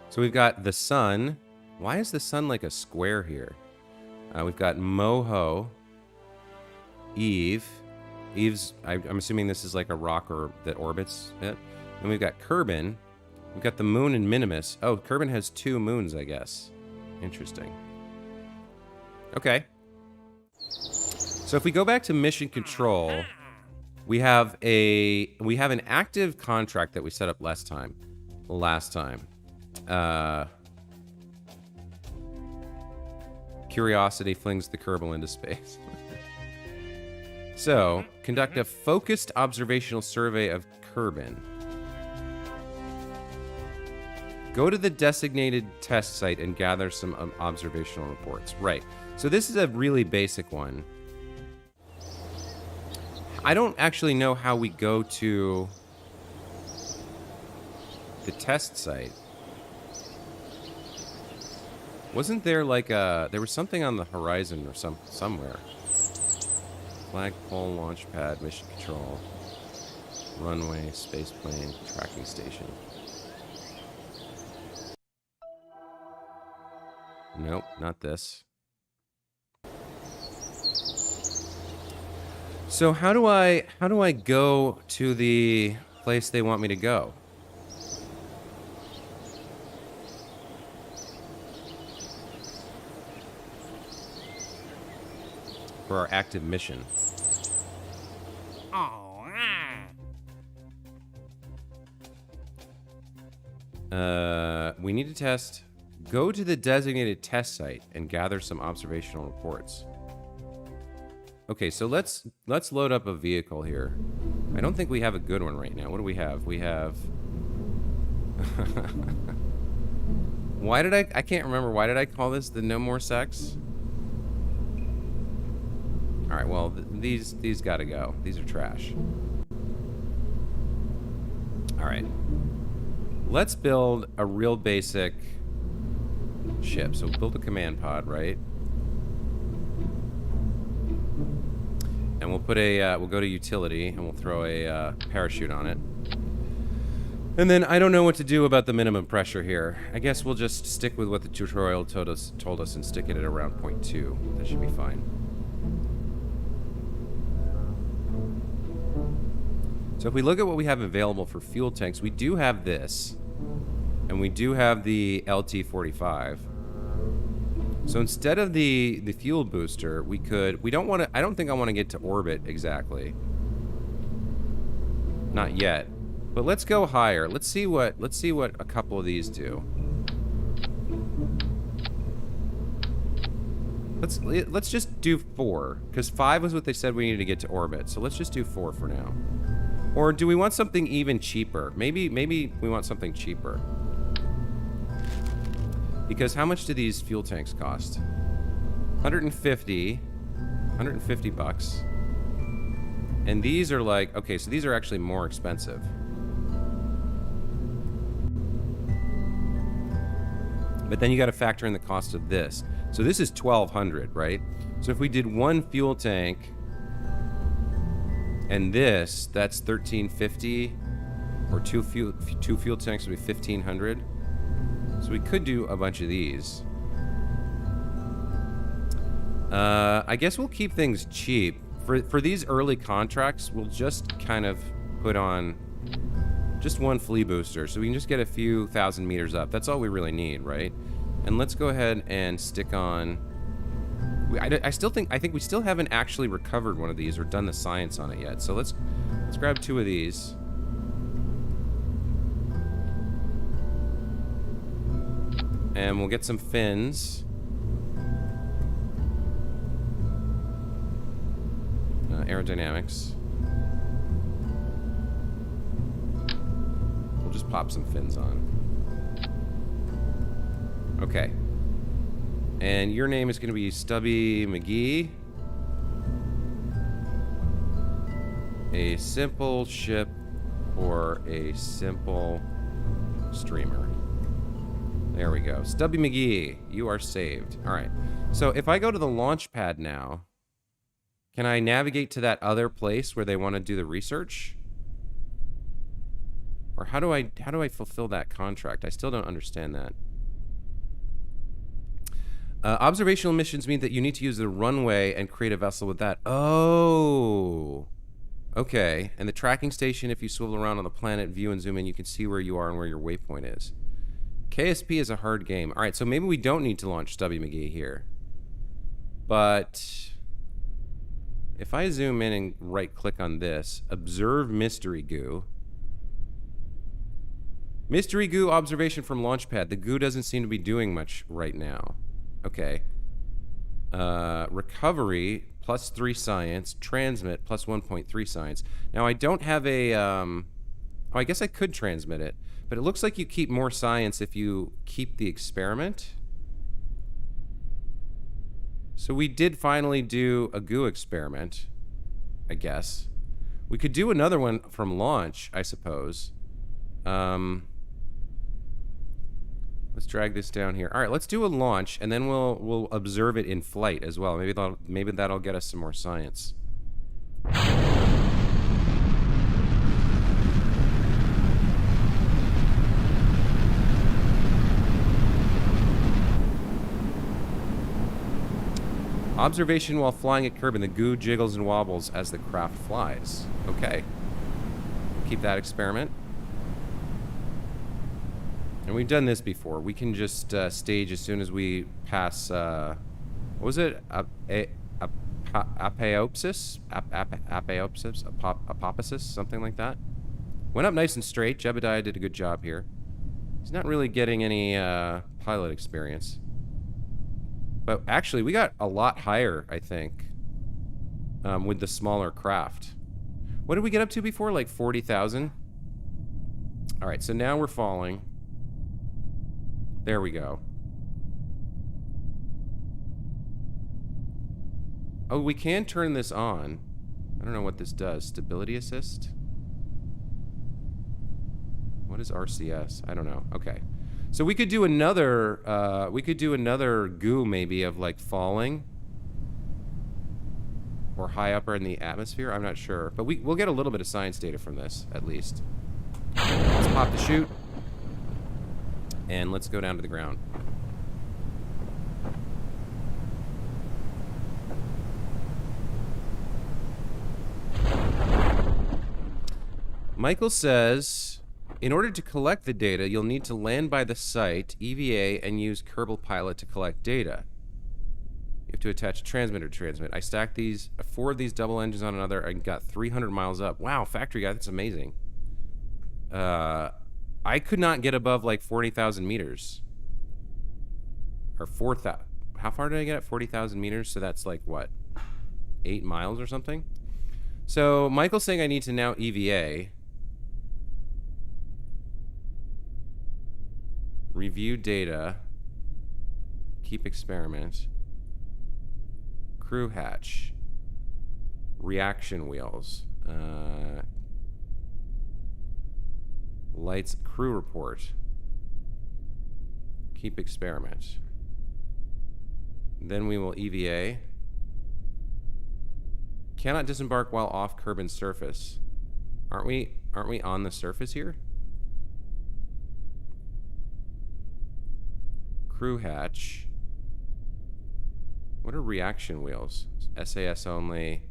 So we've got the sun. Why is the sun like a square here? We've got Moho. Eve. Eve's, I'm assuming this is like a rock that orbits it. And we've got Kerbin. We've got the moon and Minimus. Oh, Kerbin has 2 moons, I guess. Interesting. Okay. So if we go back to mission control, we have an active contract that we set up last time. Curiosity flings the kerbal into space. So, conduct a focused observational survey of Kerbin. Go to the designated test site and gather some observational reports. Right. So this is a really basic one. I don't actually know how we go to the test site. Wasn't there like there was something on the horizon or somewhere. Flagpole, launch pad, mission control, runway, space plane, tracking station. Nope, not this. So how do I go to the place they want me to go? For our active mission. We need to test. Go to the designated test site and gather some observational reports. Okay, so let's load up a vehicle here. I don't think we have a good one right now. What do we have? We have. Why did I can't remember. Why did I call this the No More Sex? All right, well, these got to go. These are trash. All right. Let's build a real basic ship. So build a command pod, right? And we'll put a we'll go to utility and we'll throw a parachute on it. And then I don't know what to do about the minimum pressure here. I guess we'll just stick with what the tutorial told us and stick it at around 0.2. That should be fine. So if we look at what we have available for fuel tanks, we do have this. And we do have the LT-45. So instead of the fuel booster, we don't want to, I don't think I want to get to orbit exactly. Not yet. But let's go higher. Let's see what a couple of these do. Let's just do 4, because 5 was what they said we needed to get to orbit. So let's just do 4 for now. Or do we want something even cheaper? Maybe we want something cheaper. Because how much do these fuel tanks cost? 150 bucks. And these are like, okay, so these are actually more expensive. But then you got to factor in the cost of this. So this is 1,200, right? So if we did one fuel tank and this, that's 1,350, or two fuel tanks would be 1,500. So we could do a bunch of these. I guess we'll keep things cheap. For these early contracts, we'll just kind of put on just one flea booster, so we can just get a few thousand meters up. That's all we really need, right? And let's go ahead and stick on... I think we still haven't actually recovered one of these or done the science on it yet. So let's grab 2 of these. And we'll get some fins. Aerodynamics. We'll just pop some fins on. Okay. And your name is going to be Stubby McGee. A simple ship or a simple streamer. There we go. Stubby McGee, you are saved. All right. So if I go to the launch pad now, can I navigate to that other place where they want to do the research? Or how do I fulfill that contract? I still don't understand that. Observational missions mean that you need to use the runway and create a vessel with that. Oh. Okay. And the tracking station, if you swivel around on the planet, view and zoom in, you can see where you are and where your waypoint is. KSP is a hard game. All right, so maybe we don't need to launch Stubby McGee here. But if I zoom in and right-click on this, observe mystery goo. Mystery goo observation from launch pad. The goo doesn't seem to be doing much right now. Okay. Recovery, +3 science. Transmit, +1.3 science. Now, I don't have a... oh, I guess I could transmit it. But it looks like you keep more science if you keep the experiment. So we did finally do a goo experiment, I guess. We could do another one from launch, I suppose. Let's drag this down here. All right, let's do a launch, and then we'll observe it in flight as well. Maybe that'll get us some more science. Observation while flying at Kerbin. The goo jiggles and wobbles as the craft flies. Okay. Keep that experiment. And we've done this before. We can just stage as soon as we pass, what was it? Apoapsis? Apoapsis? Apophysis? Something like that. Went up nice and straight. Jebediah did a good job here. He's not really getting any pilot experience. But actually, we got a lot higher, I think, with the smaller craft. What did we get up to before? Like 40,000? All right, so now we're falling. There we go. Oh, we can turn this on. I don't know what this does. Stability assist? What is RCS? I don't know. Okay. So we could do another goo maybe of like falling or high up or in the atmosphere. I'm not sure, but we'll get a little bit of science data from this at least. Let's pop the chute. And let's go down to the ground. Michael says, in order to collect the data, you'll need to land by the site, EVA, and use Kerbal Pilot to collect data. You have to attach a transmitter to transmit. I stacked 4 of these double engines on another and got 300 miles up. Wow, factory guy, that's amazing. I could not get above like 40,000 meters. Or 4,000. How far did I get at 40,000 meters? So that's like what? 8 miles or something? So Michael's saying I need to now EVA. Review data. Keep experiment. Crew hatch. Reaction wheels. Lights. Crew report. Keep experiment. Then we will EVA. Cannot disembark while off Kerbin surface. Aren't we on the surface here? Crew hatch. What are reaction wheels? SAS only,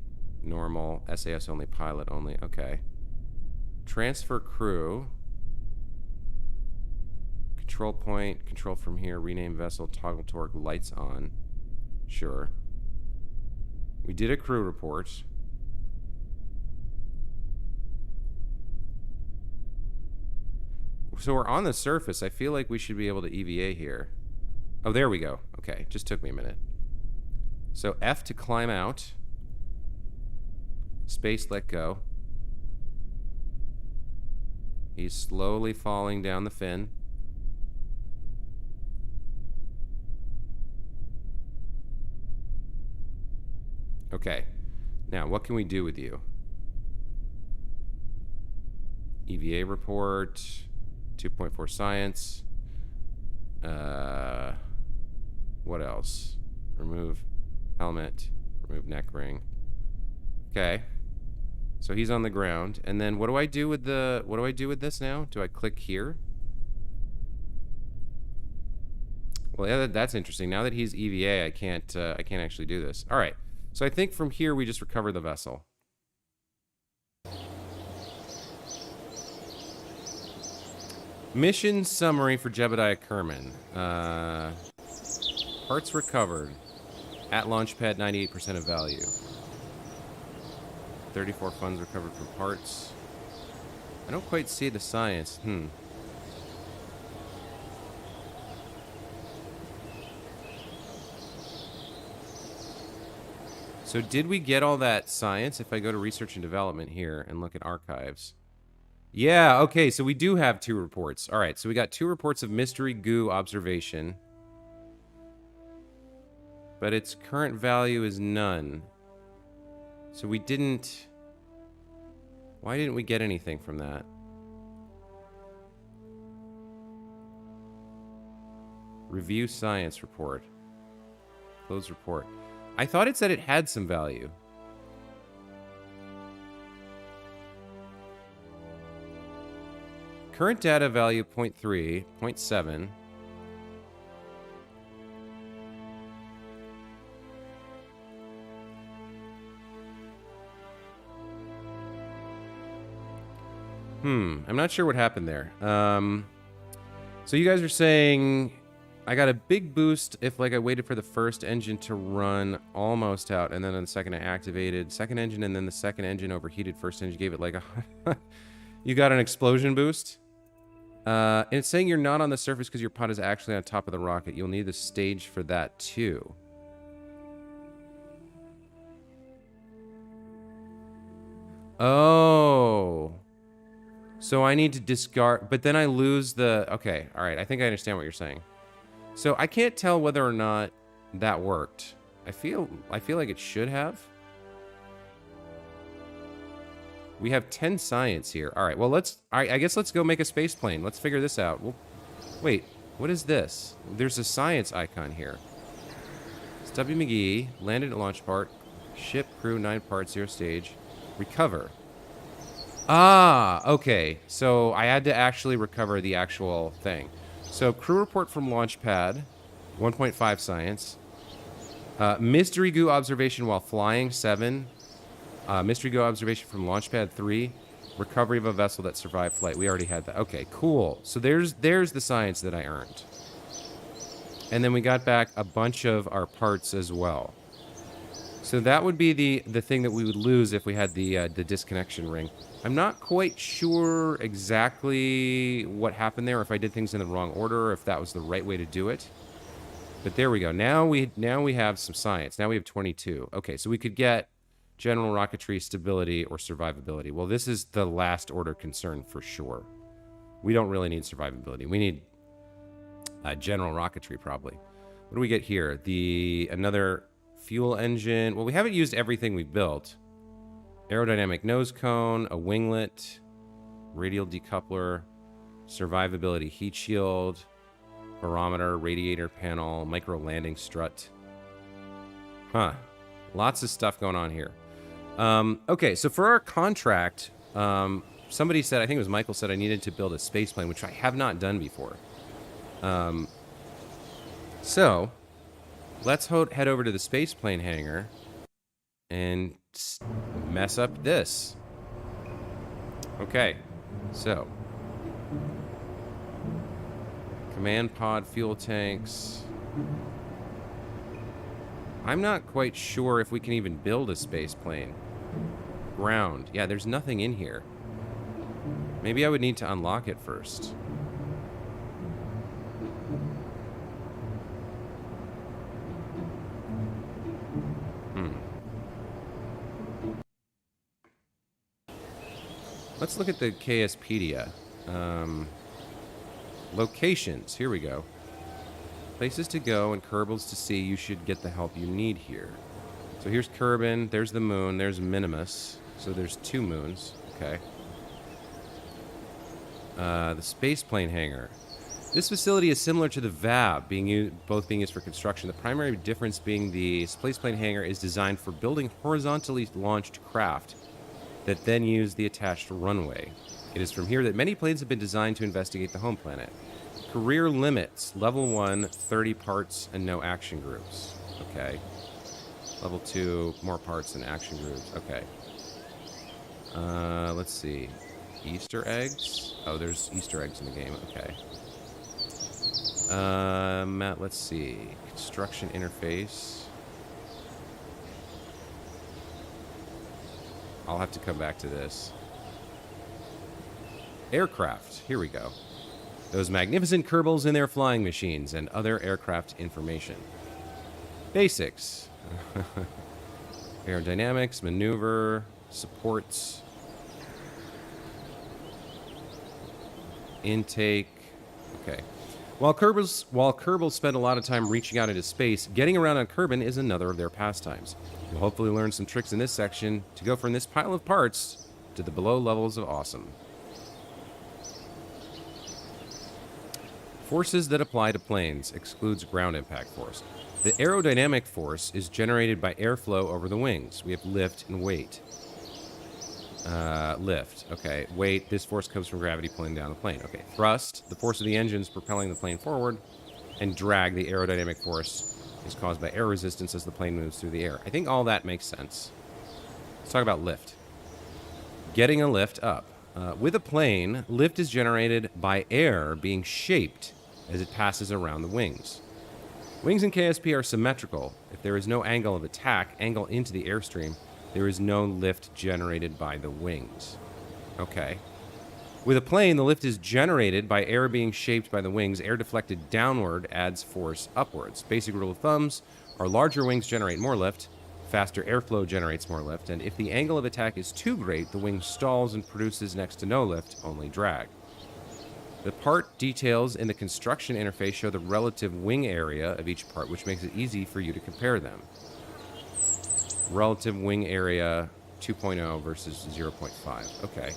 normal, SAS only, pilot only. Okay. Transfer crew. Control point, control from here, rename vessel, toggle torque, lights on. Sure. We did a crew report. So we're on the surface. I feel like we should be able to EVA here. Oh, there we go. Okay, just took me a minute. So F to climb out. Space, let go. He's slowly falling down the fin. Okay. Now, what can we do with you? EVA report. 2.4 science. What else? Remove helmet. Remove neck ring. Okay. So he's on the ground. And then what do I do with this now? Do I click here? Well, yeah, that's interesting. Now that he's EVA, I can't actually do this. All right. So I think from here we just recover the vessel. Mission summary for Jebediah Kerman. Parts recovered. At launchpad, 98% of value. 34 funds recovered from parts. I don't quite see the science. So did we get all that science? If I go to research and development here and look at archives. Yeah, okay, so we do have 2 reports. All right, so we got 2 reports of mystery goo observation. But its current value is none. So we didn't... Why didn't we get anything from that? Review science report. Close report. I thought it said it had some value. Current data value 0.3, 0.7. I'm not sure what happened there. So you guys are saying I got a big boost if like I waited for the first engine to run almost out, and then on the second I activated second engine, and then the second engine overheated. First engine gave it like a... You got an explosion boost? And it's saying you're not on the surface because your pod is actually on top of the rocket. You'll need the stage for that too. Oh. So I need to discard, but then I lose the... Okay, all right. I think I understand what you're saying. So I can't tell whether or not that worked. I feel like it should have. We have 10 science here. All right, well, I guess let's go make a space plane. Let's figure this out. Wait, what is this? There's a science icon here. Stubby McGee, landed at launch part, ship crew 9 parts, 0 stage, recover. Ah, okay. So I had to actually recover the actual thing. So crew report from Launchpad, 1.5 science. Mystery goo observation while flying, 7. Mystery goo observation from Launchpad, 3. Recovery of a vessel that survived flight. We already had that. Okay, cool. So there's the science that I earned. And then we got back a bunch of our parts as well. So that would be the thing that we would lose if we had the disconnection ring. I'm not quite sure exactly what happened there, if I did things in the wrong order, or if that was the right way to do it. But there we go. Now we have some science. Now we have 22. Okay, so we could get general rocketry stability or survivability. Well, this is the last order concern for sure. We don't really need survivability. We need general rocketry probably. What do we get here? Another fuel engine. Well, we haven't used everything we built. Aerodynamic nose cone, a winglet, radial decoupler, survivability heat shield, barometer, radiator panel, micro landing strut. Huh. Lots of stuff going on here. Okay, so for our contract, somebody said, I think it was Michael said I needed to build a space plane, which I have not done before. So let's head over to the space plane hangar and mess up this. Okay, so command pod, fuel tanks. I'm not quite sure if we can even build a space plane. Ground. Yeah, there's nothing in here. Maybe I would need to unlock it first. Let's look at the KSpedia. Locations. Here we go. Places to go and kerbals to see. You should get the help you need here. So here's Kerbin. There's the moon. There's Minimus. So there's 2 moons. Okay. The space plane hangar. This facility is similar to the VAB, both being used for construction. The primary difference being the space plane hangar is designed for building horizontally launched craft that then use the attached runway. It is from here that many planes have been designed to investigate the home planet. Career limits. Level 1, 30 parts and no action groups. Okay. Level 2, more parts and action groups. Okay. Let's see. Easter eggs? Oh, there's Easter eggs in the game. Okay. Let's see. Construction interface. I'll have to come back to this. Aircraft. Here we go. Those magnificent kerbals in their flying machines and other aircraft information. Basics. Aerodynamics, maneuver, supports, intake. Okay. While kerbals spend a lot of time reaching out into space, getting around on Kerbin is another of their pastimes. You'll hopefully learn some tricks in this section to go from this pile of parts to the below levels of awesome. Forces that apply to planes excludes ground impact force. The aerodynamic force is generated by airflow over the wings. We have lift and weight. Lift. Okay. Weight. This force comes from gravity pulling down the plane. Okay. Thrust. The force of the engines propelling the plane forward. And drag. The aerodynamic force is caused by air resistance as the plane moves through the air. I think all that makes sense. Let's talk about lift. Getting a lift up. With a plane, lift is generated by air being shaped as it passes around the wings. Wings in KSP are symmetrical. If there is no angle of attack, angle into the airstream, there is no lift generated by the wings. Okay. With a plane, the lift is generated by air being shaped by the wings. Air deflected downward adds force upwards. Basic rule of thumbs are larger wings generate more lift, faster airflow generates more lift, and if the angle of attack is too great, the wing stalls and produces next to no lift, only drag. The part details in the construction interface show the relative wing area of each part, which makes it easy for you to compare them. Relative wing area 2.0 versus 0.5. Okay.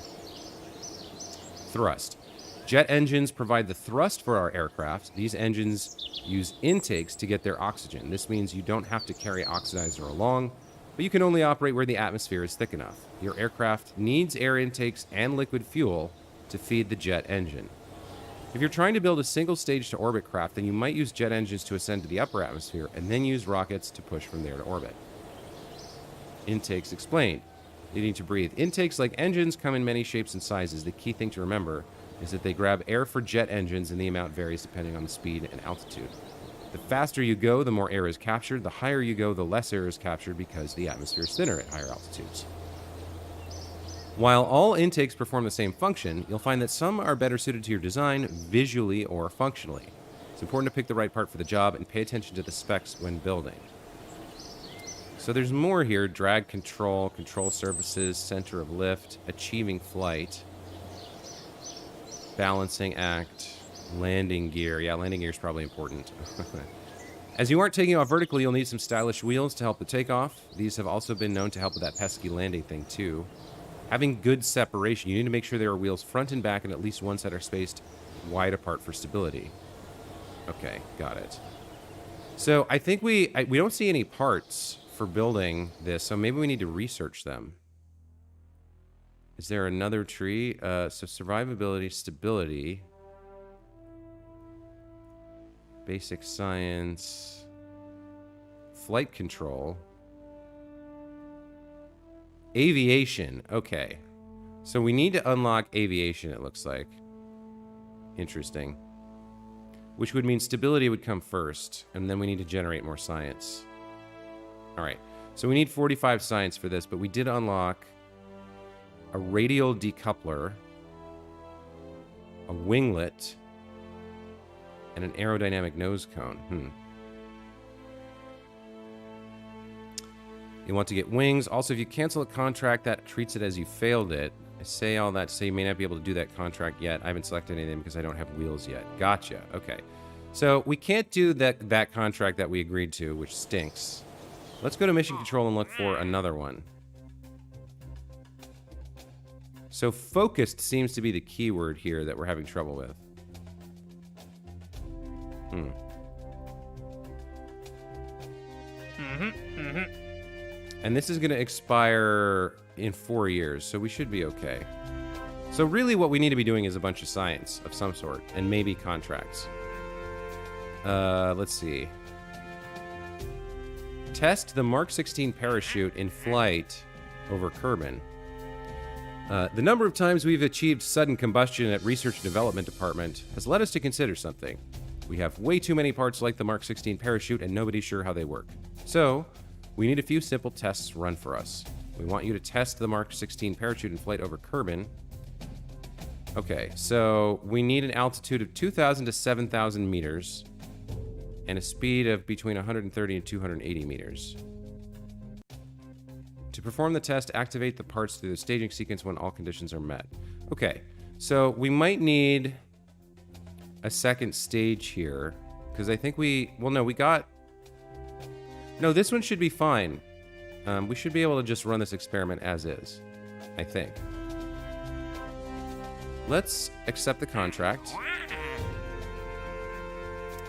Thrust. Jet engines provide the thrust for our aircraft. These engines use intakes to get their oxygen. This means you don't have to carry oxidizer along. but you can only operate where the atmosphere is thick enough. Your aircraft needs air intakes and liquid fuel to feed the jet engine. If you're trying to build a single stage to orbit craft, then you might use jet engines to ascend to the upper atmosphere and then use rockets to push from there to orbit. Intakes explained. You need to breathe. Intakes, like engines, come in many shapes and sizes. The key thing to remember is that they grab air for jet engines, and the amount varies depending on the speed and altitude. The faster you go, the more air is captured. The higher you go, the less air is captured because the atmosphere is thinner at higher altitudes. While all intakes perform the same function, you'll find that some are better suited to your design visually or functionally. It's important to pick the right part for the job and pay attention to the specs when building. So there's more here. Drag control, control surfaces, center of lift, achieving flight, balancing act, landing gear. Yeah, landing gear is probably important. As you aren't taking off vertically, you'll need some stylish wheels to help the takeoff. These have also been known to help with that pesky landing thing too. Having good separation, you need to make sure there are wheels front and back and at least one set are spaced wide apart for stability. Okay, got it. So I think we don't see any parts for building this, so maybe we need to research them. Is there another tree? So survivability, stability, basic science, flight control, aviation. Okay. So we need to unlock aviation, it looks like. Interesting. Which would mean stability would come first, and then we need to generate more science. All right. So we need 45 science for this, but we did unlock a radial decoupler, a winglet, and an aerodynamic nose cone. You want to get wings. Also, if you cancel a contract, that treats it as you failed it. I say all that to say you may not be able to do that contract yet. I haven't selected anything because I don't have wheels yet. Gotcha. Okay. So we can't do that contract that we agreed to, which stinks. Let's go to mission control and look for another one. So focused seems to be the keyword here that we're having trouble with. And this is going to expire in 4 years, so we should be okay. So really what we need to be doing is a bunch of science of some sort, and maybe contracts. Let's see. Test the Mark 16 parachute in flight over Kerbin. The number of times we've achieved sudden combustion at Research and Development Department has led us to consider something. We have way too many parts like the Mark 16 parachute, and nobody's sure how they work. So, we need a few simple tests run for us. We want you to test the Mark 16 parachute in flight over Kerbin. Okay, so we need an altitude of 2,000 to 7,000 meters and a speed of between 130 and 280 meters. To perform the test, activate the parts through the staging sequence when all conditions are met. Okay, so we might need a second stage here, because I think no, this one should be fine. We should be able to just run this experiment as is, I think. Let's accept the contract.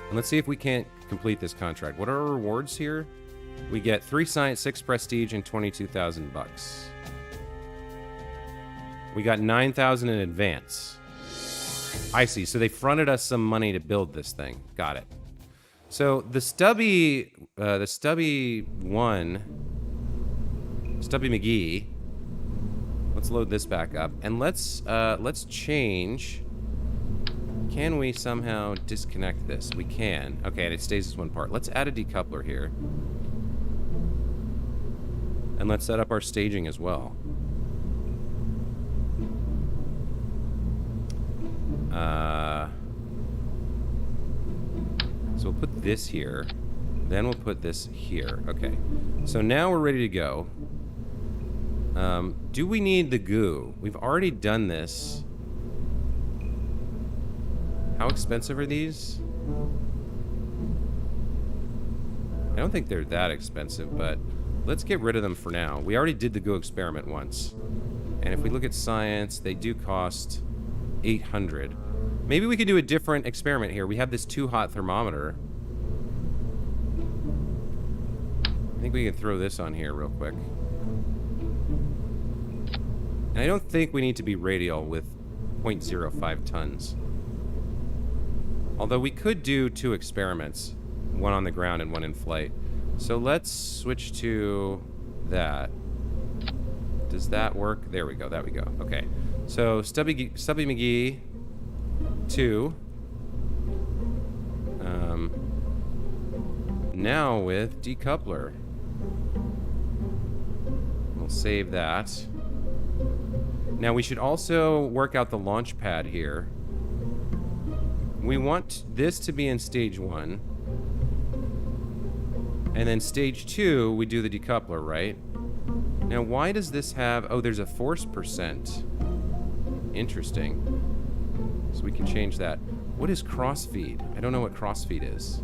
And let's see if we can't complete this contract. What are our rewards here? We get 3 science, 6 prestige, and 22,000 bucks. We got 9,000 in advance. I see. So they fronted us some money to build this thing. Got it. So the Stubby McGee. Let's load this back up, and let's change. Can we somehow disconnect this? We can. Okay, and it stays as one part. Let's add a decoupler here. And let's set up our staging as well. So we'll put this here. Then we'll put this here. Okay. So now we're ready to go. Do we need the goo? We've already done this. How expensive are these? I don't think they're that expensive, but let's get rid of them for now. We already did the goo experiment once. And if we look at science, they do cost 800. Maybe we could do a different experiment here. We have this too hot thermometer. I think we can throw this on here real quick. And I don't think we need to be radial with 0.05 tons. Although we could do 2 experiments. One on the ground and one in flight. So let's switch to that. Does that work? There we go. There we go. Okay. So Stubby McGee 2. Now with decoupler. We'll save that. Now we should also work out the launch pad here. We want this to be in stage 1. And then stage 2, we do the decoupler, right? Now why does this have... Oh, there's a force percent. Interesting. So we can change that. What is crossfeed? I don't know what crossfeed is.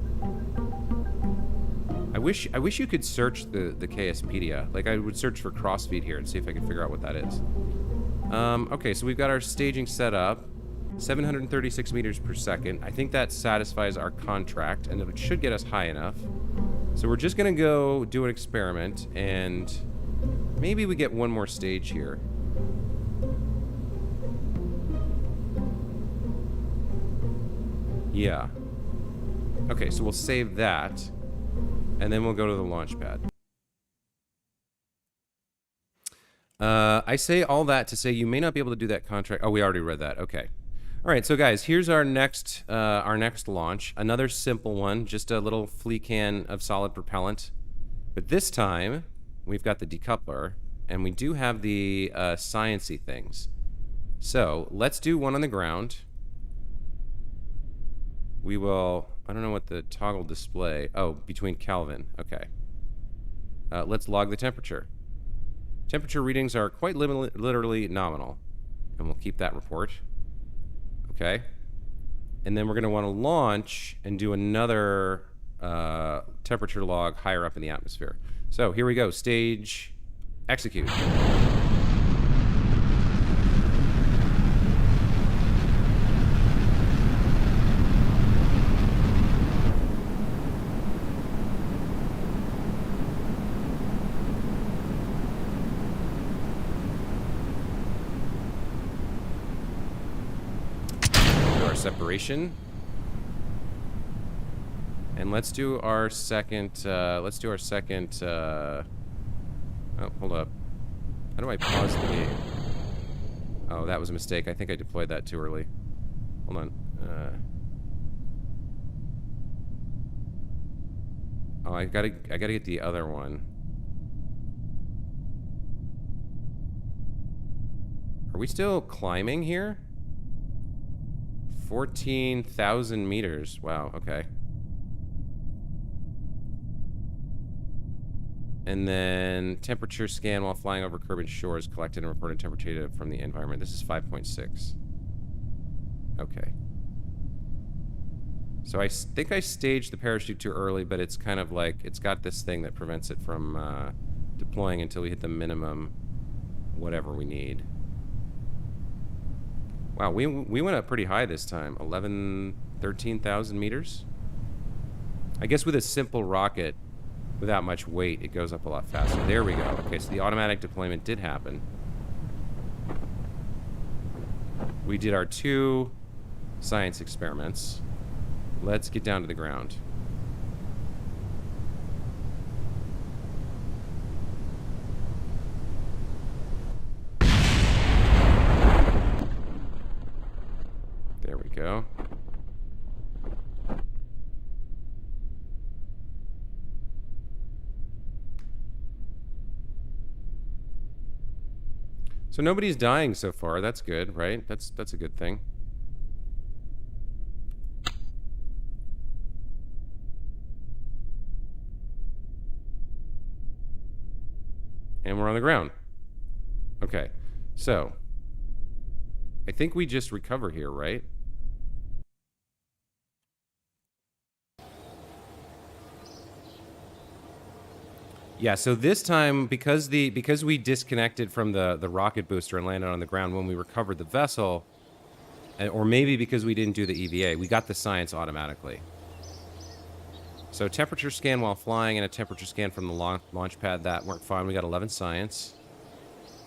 I wish you could search the KSpedia. Like, I would search for crossfeed here and see if I can figure out what that is. Okay, so we've got our staging set up. 736 meters per second. I think that satisfies our contract, and it should get us high enough. So we're just gonna go do an experiment, and maybe we get one more stage here. Yeah. Okay, so we'll save that, and then we'll go to the launch pad. I say all that to say you may not be able to do that contract. Oh, we already read that. Okay. All right, so guys, here's our next launch. Another simple one, just a little flea can of solid propellant. But this time, we've got the decoupler, and we do have the science-y things. So let's do one on the ground. We will, I don't know what the toggle display, oh, between Kelvin, okay. Let's log the temperature. Temperature readings are quite literally nominal, and we'll keep that report. Okay. And then we're going to want to launch and do another temperature log higher up in the atmosphere. So here we go. Stage execute. Separation, and let's do our second oh, hold up, how do I pause the game? Oh, that was a mistake. I think I deployed that too early. Hold on. Oh, I gotta get the other one. Are we still climbing here? 14,000 meters. Wow, okay. And then temperature scan while flying over Kerbal shores, collected and reported temperature data from the environment. This is 5.6. Okay. So I think I staged the parachute too early, but it's kind of like, it's got this thing that prevents it from deploying until we hit the minimum whatever we need. Wow, we went up pretty high this time. 13,000 meters? I guess with a simple rocket, without much weight, it goes up a lot faster. There we go. Okay, so the automatic deployment did happen. We did our 2 science experiments. Let's get down to the ground. There we go. So nobody's dying so far. That's good, right? That's a good thing. And we're on the ground. Okay. So I think we just recover here, right? Yeah, so this time, because we disconnected from the rocket booster and landed on the ground when we recovered the vessel, or maybe because we didn't do the EVA, we got the science automatically. So temperature scan while flying and a temperature scan from the launch pad. That worked fine. We got 11 science.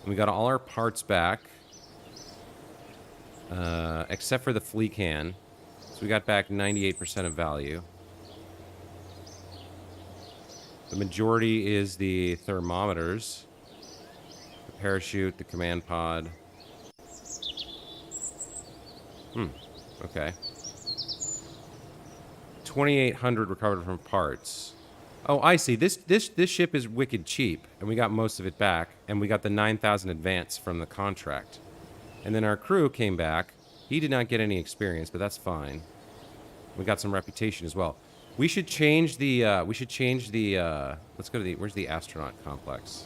And we got all our parts back. Except for the flea can. So we got back 98% of value. The majority is the thermometers. The parachute, the command pod. Okay. 2,800 recovered from parts. Oh, I see. This ship is wicked cheap, and we got most of it back, and we got the 9,000 advance from the contract. And then our crew came back. He did not get any experience, but that's fine. We got some reputation as well. We should change the, let's go to the, where's the astronaut complex?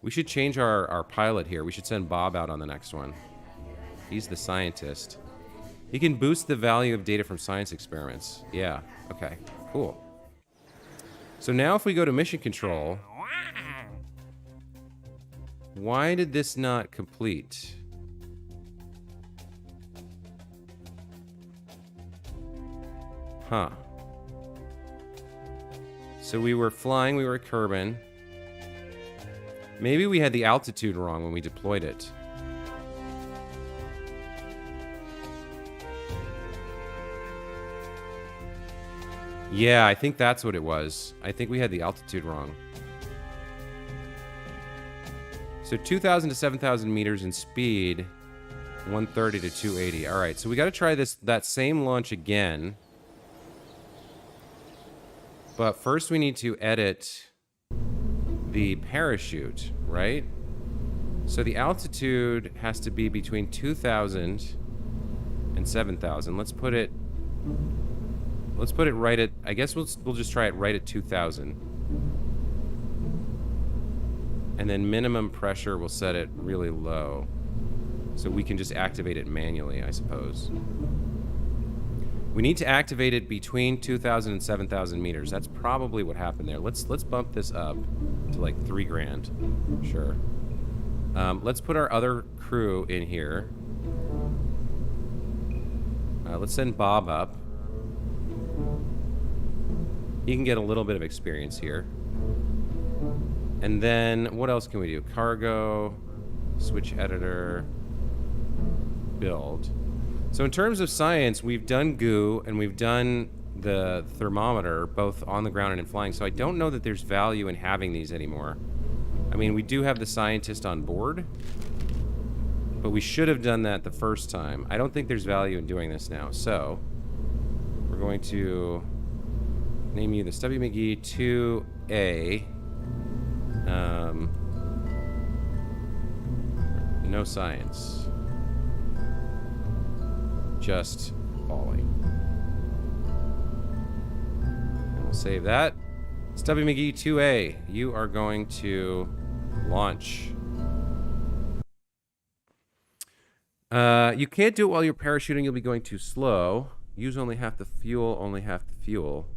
We should change our pilot here. We should send Bob out on the next one. He's the scientist. He can boost the value of data from science experiments. Yeah, okay, cool. So now if we go to mission control, why did this not complete? Huh. So we were flying, we were at Kerbin. Maybe we had the altitude wrong when we deployed it. Yeah, I think that's what it was. I think we had the altitude wrong. So 2,000 to 7,000 meters in speed, 130 to 280. All right, so we got to try that same launch again. But first we need to edit the parachute, right? So the altitude has to be between 2,000 and 7,000. Let's put it right at, I guess we'll just try it right at 2,000. And then minimum pressure, we'll set it really low. So we can just activate it manually, I suppose. We need to activate it between 2,000 and 7,000 meters. That's probably what happened there. Let's bump this up to like 3 grand. Sure. Let's put our other crew in here. Let's send Bob up. He can get a little bit of experience here. And then, what else can we do? Cargo, switch editor, build. So in terms of science, we've done goo and we've done the thermometer, both on the ground and in flying. So I don't know that there's value in having these anymore. I mean, we do have the scientist on board, but we should have done that the first time. I don't think there's value in doing this now. So we're going to name you this W. McGee 2A. No science. Just falling. And we'll save that. It's W. McGee 2A. You are going to launch. You can't do it while you're parachuting. You'll be going too slow. Use only half the fuel, only half the fuel.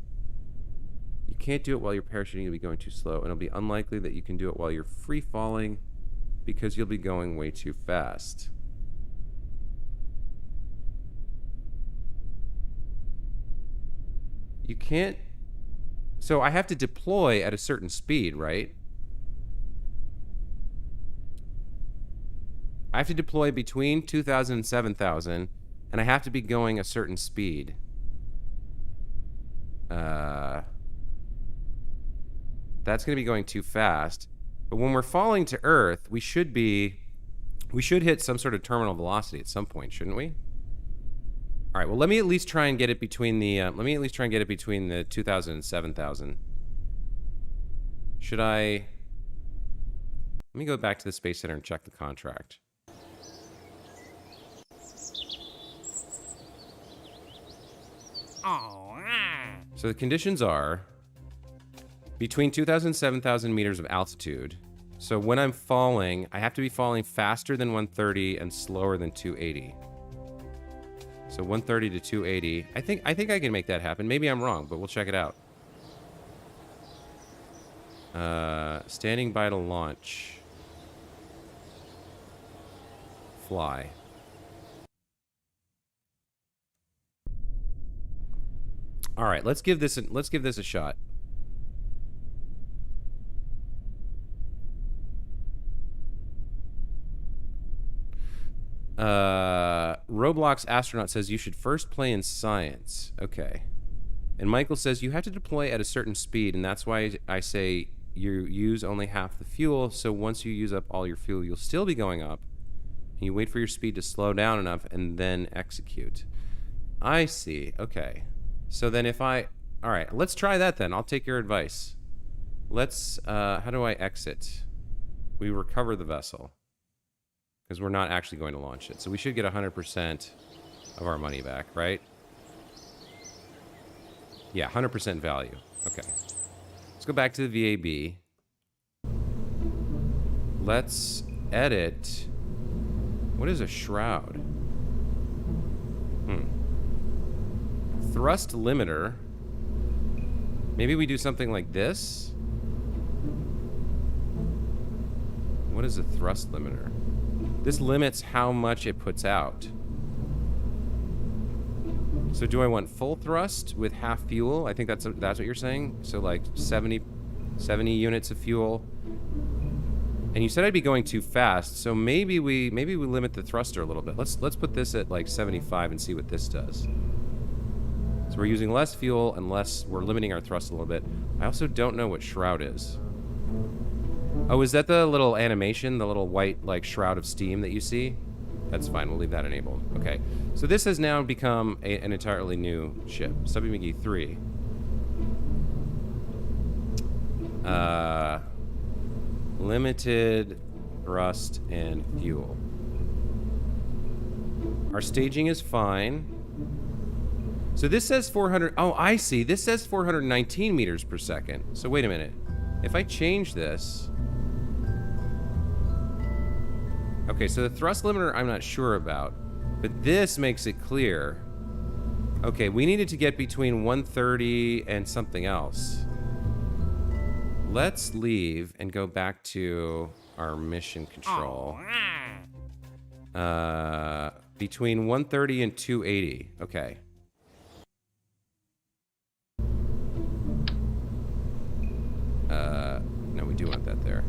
You can't do it while you're parachuting. You'll be going too slow. And it'll be unlikely that you can do it while you're free falling because you'll be going way too fast. You can't... So I have to deploy at a certain speed, right? I have to deploy between 2,000 and 7,000, and I have to be going a certain speed. That's going to be going too fast. But when we're falling to Earth, we should hit some sort of terminal velocity at some point, shouldn't we? All right, well, let me at least try and get it between the, the 2,000 and 7,000. Should I... Let me go back to the Space Center and check the contract. So the conditions are between 2,000 and 7,000 meters of altitude. So when I'm falling, I have to be falling faster than 130 and slower than 280. So 130 to 280. I think I can make that happen. Maybe I'm wrong, but we'll check it out. Standing by to launch. Fly. All right, let's give this a shot. Roblox Astronaut says you should first play in science. Okay. And Michael says you have to deploy at a certain speed, and that's why I say you use only half the fuel, so once you use up all your fuel, you'll still be going up. And you wait for your speed to slow down enough and then execute. I see. Okay. So then if I... All right, let's try that then. I'll take your advice. Let's... how do I exit? We recover the vessel. Because we're not actually going to launch it. So we should get 100% of our money back, right? Yeah, 100% value. Okay. Let's go back to the VAB. Let's edit. What is a shroud? Thrust limiter. Maybe we do something like this? What is a thrust limiter? This limits how much it puts out. So do I want full thrust with half fuel? I think that's what you're saying. So like 70 units of fuel. And you said I'd be going too fast, so maybe we limit the thruster a little bit. Let's put this at like 75 and see what this does. So we're using less fuel and we're limiting our thrust a little bit. I also don't know what shroud is. Oh, is that the little animation, the little white like shroud of steam that you see? That's fine, we'll leave that enabled. Okay, so this has now become an entirely new ship. Subby McGee 3. Limited thrust and fuel. Our staging is fine. So this says 400, oh, I see. This says 419 meters per second. So wait a minute. If I change this... Okay, so the thrust limiter I'm not sure about, but this makes it clear. Okay, we needed to get between 130 and something else. Let's leave and go back to our mission control. Between 130 and 280. Okay. No, we do want that there.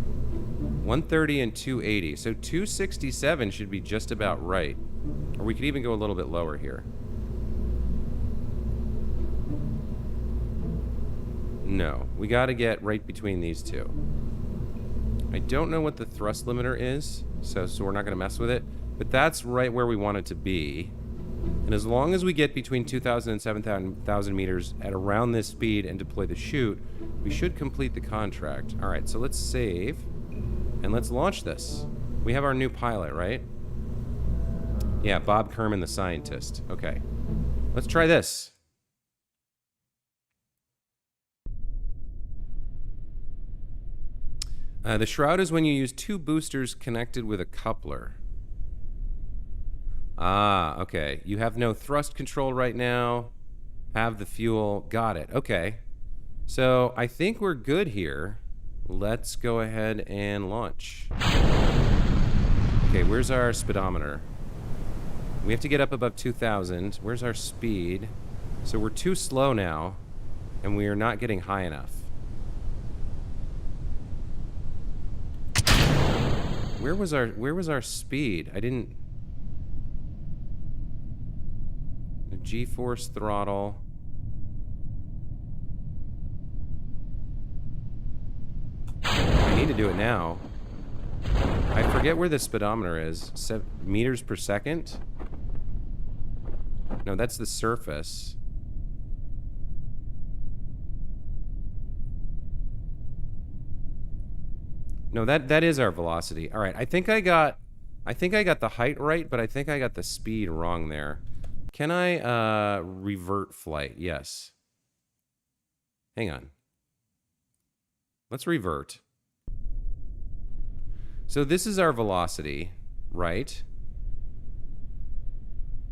130 and 280. So 267 should be just about right. Or we could even go a little bit lower here. No, we got to get right between these two. I don't know what the thrust limiter is, so we're not going to mess with it. But that's right where we want it to be. And as long as we get between 2,000 and 7,000 meters at around this speed and deploy the chute, we should complete the contract. All right, so let's save. And let's launch this. We have our new pilot, right? Yeah, Bob Kerman, the scientist. Okay. Let's try this. The shroud is when you use two boosters connected with a coupler. Ah, okay. You have no thrust control right now. Have the fuel. Got it. Okay. So I think we're good here. Let's go ahead and launch. Okay, where's our speedometer? We have to get up above 2,000. Where's our speed? So we're too slow now, and we are not getting high enough. Where was our speed? I didn't... The G-force throttle. I need to do it now. I forget where the speedometer is. Meters per second? No, that's the surface. No, that is our velocity. All right, I think I got the height right, but I think I got the speed wrong there. Can I revert flight? Yes. Hang on. Let's revert. So this is our velocity, right?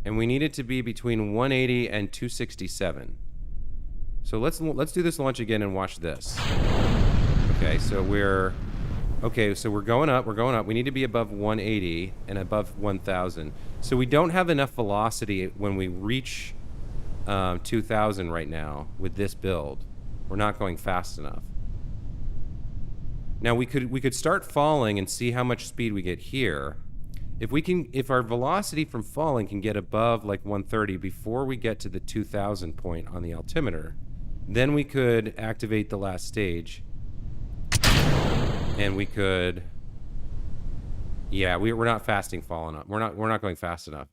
And we need it to be between 180 and 267. So let's do this launch again and watch this. Okay, so we're going up, We need to be above 180 and above 1,000. So we don't have enough velocity when we reach 2,000 right now with this build. We're not going fast enough. Now we could start falling and see how much speed we get here. If our velocity from falling can get above like 130 before we get to the 2,000 point on the altimeter, then we could activate the last stage, and we could. Yeah, we're not fasting falling up. We're not going fast enough.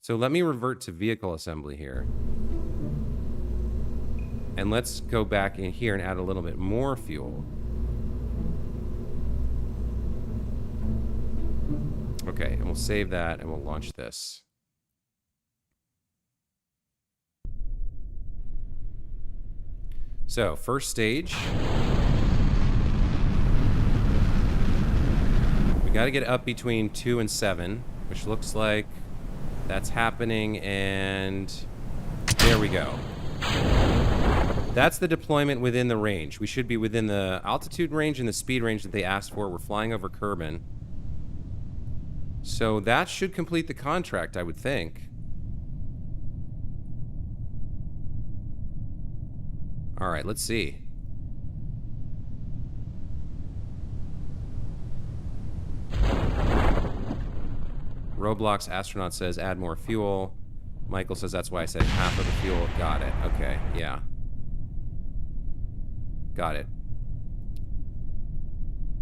So let me revert to vehicle assembly here, and let's go back in here and add a little bit more fuel. Okay, and we'll save that, and we'll launch this. So, first stage. We got to get up between 2 and 7, which looks like that's happening, and there we go. That's the deployment within the range. We should be within the altitude range and the speed range that they asked for. We're flying over Kerbin. So that should complete the contract, I would think. All right, let's see. Roblox astronaut says add more fuel. Michael says that's why I said half of the fuel. Got it. Okay, yeah. Got it.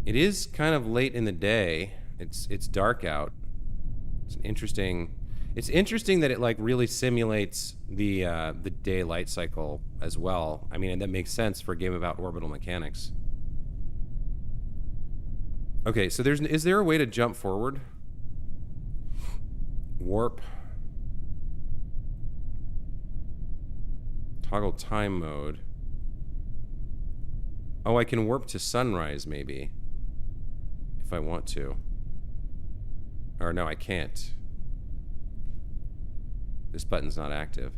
It is kind of late in the day. It's dark out. It's interesting that it like really simulates the daylight cycle as well. I mean, and that makes sense for a game about orbital mechanics. Okay, so is there a way to jump forward? Warp. Toggle time mode. Oh, I can warp to sunrise maybe, if I want to. Or no, I can't. This button's not active.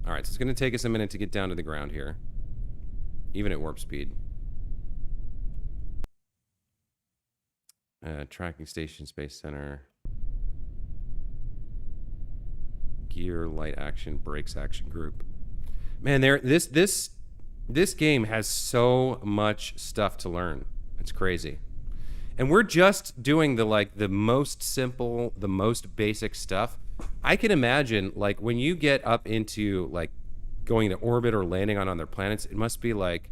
Alright, so it's going to take us a minute to get down to the ground here. Even at warp speed. Tracking station, space center. Gear, light action, brakes action group. Man, this game has so much stuff to learn. It's crazy. And we're just doing the most simple, the most basic stuff. I can imagine like when you get up into like going to orbit or landing on other planets, it must be like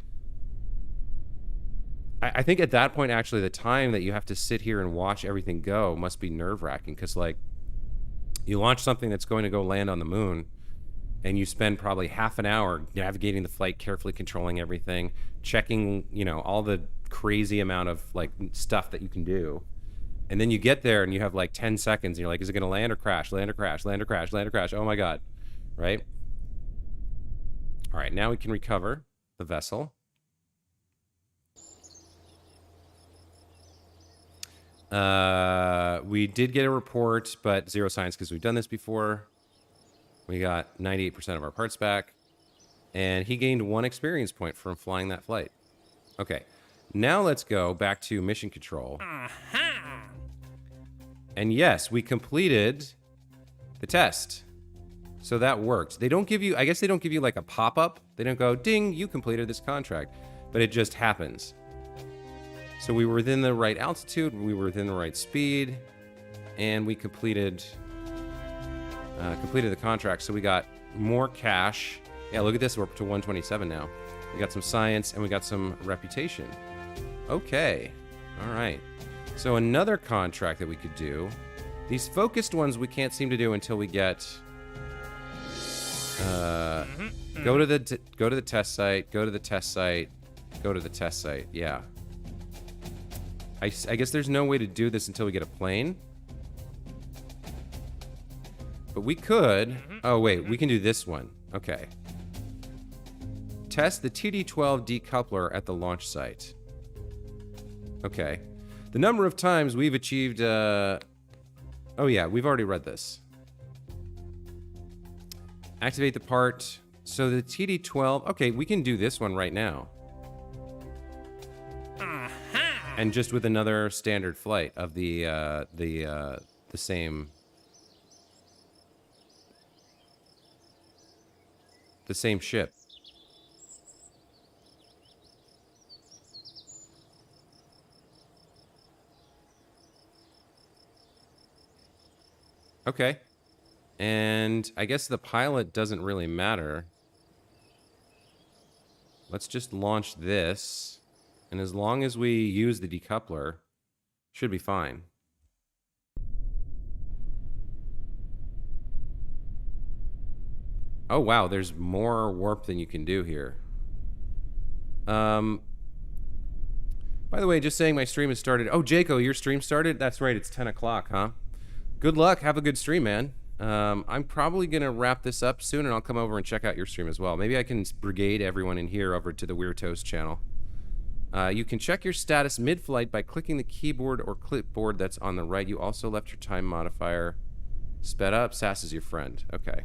I think at that point actually the time that you have to sit here and watch everything go must be nerve-wracking, because like you launch something that's going to go land on the moon, and you spend probably half an hour navigating the flight, carefully controlling everything, checking, you know, all the crazy amount of like stuff that you can do. And then you get there and you have like 10 seconds and you're like, is it going to land or crash? Land or crash? Land or crash? Land or crash? Oh my God. Right? All right, now we can recover the vessel. We did get a report, but zero science because we've done this before. We got 98% of our parts back, and he gained 1 experience point from flying that flight. Okay, now let's go back to mission control. And yes, we completed the test. So that worked. They don't give you, I guess they don't give you like a pop-up. They don't go, ding, you completed this contract. But it just happens. So we were within the right altitude, we were within the right speed, and we completed the contract. So we got more cash. Yeah, look at this, we're up to 127 now. We got some science and we got some reputation. Okay, all right. So another contract that we could do. These focused ones we can't seem to do until we get go to the test site, go to the test site, go to the test site. Yeah. I guess there's no way to do this until we get a plane. But we could. Oh, wait. We can do this one. Okay. Test the TD-12 decoupler at the launch site. Okay. The number of times we've achieved... Oh, yeah. We've already read this. Activate the part. So the TD-12... Okay, we can do this one right now. And just with another standard flight of the same ship. Okay. And I guess the pilot doesn't really matter. Let's just launch this. And as long as we use the decoupler, should be fine. Oh, wow, there's more warp than you can do here. By the way, just saying my stream has started. Oh, Jaco, your stream started? That's right, it's 10 o'clock, huh? Good luck. Have a good stream, man. I'm probably going to wrap this up soon, and I'll come over and check out your stream as well. Maybe I can brigade everyone in here over to the Weird Toast channel. You can check your status mid-flight by clicking the keyboard or clipboard that's on the right. You also left your time modifier sped up. Sass is your friend. Okay.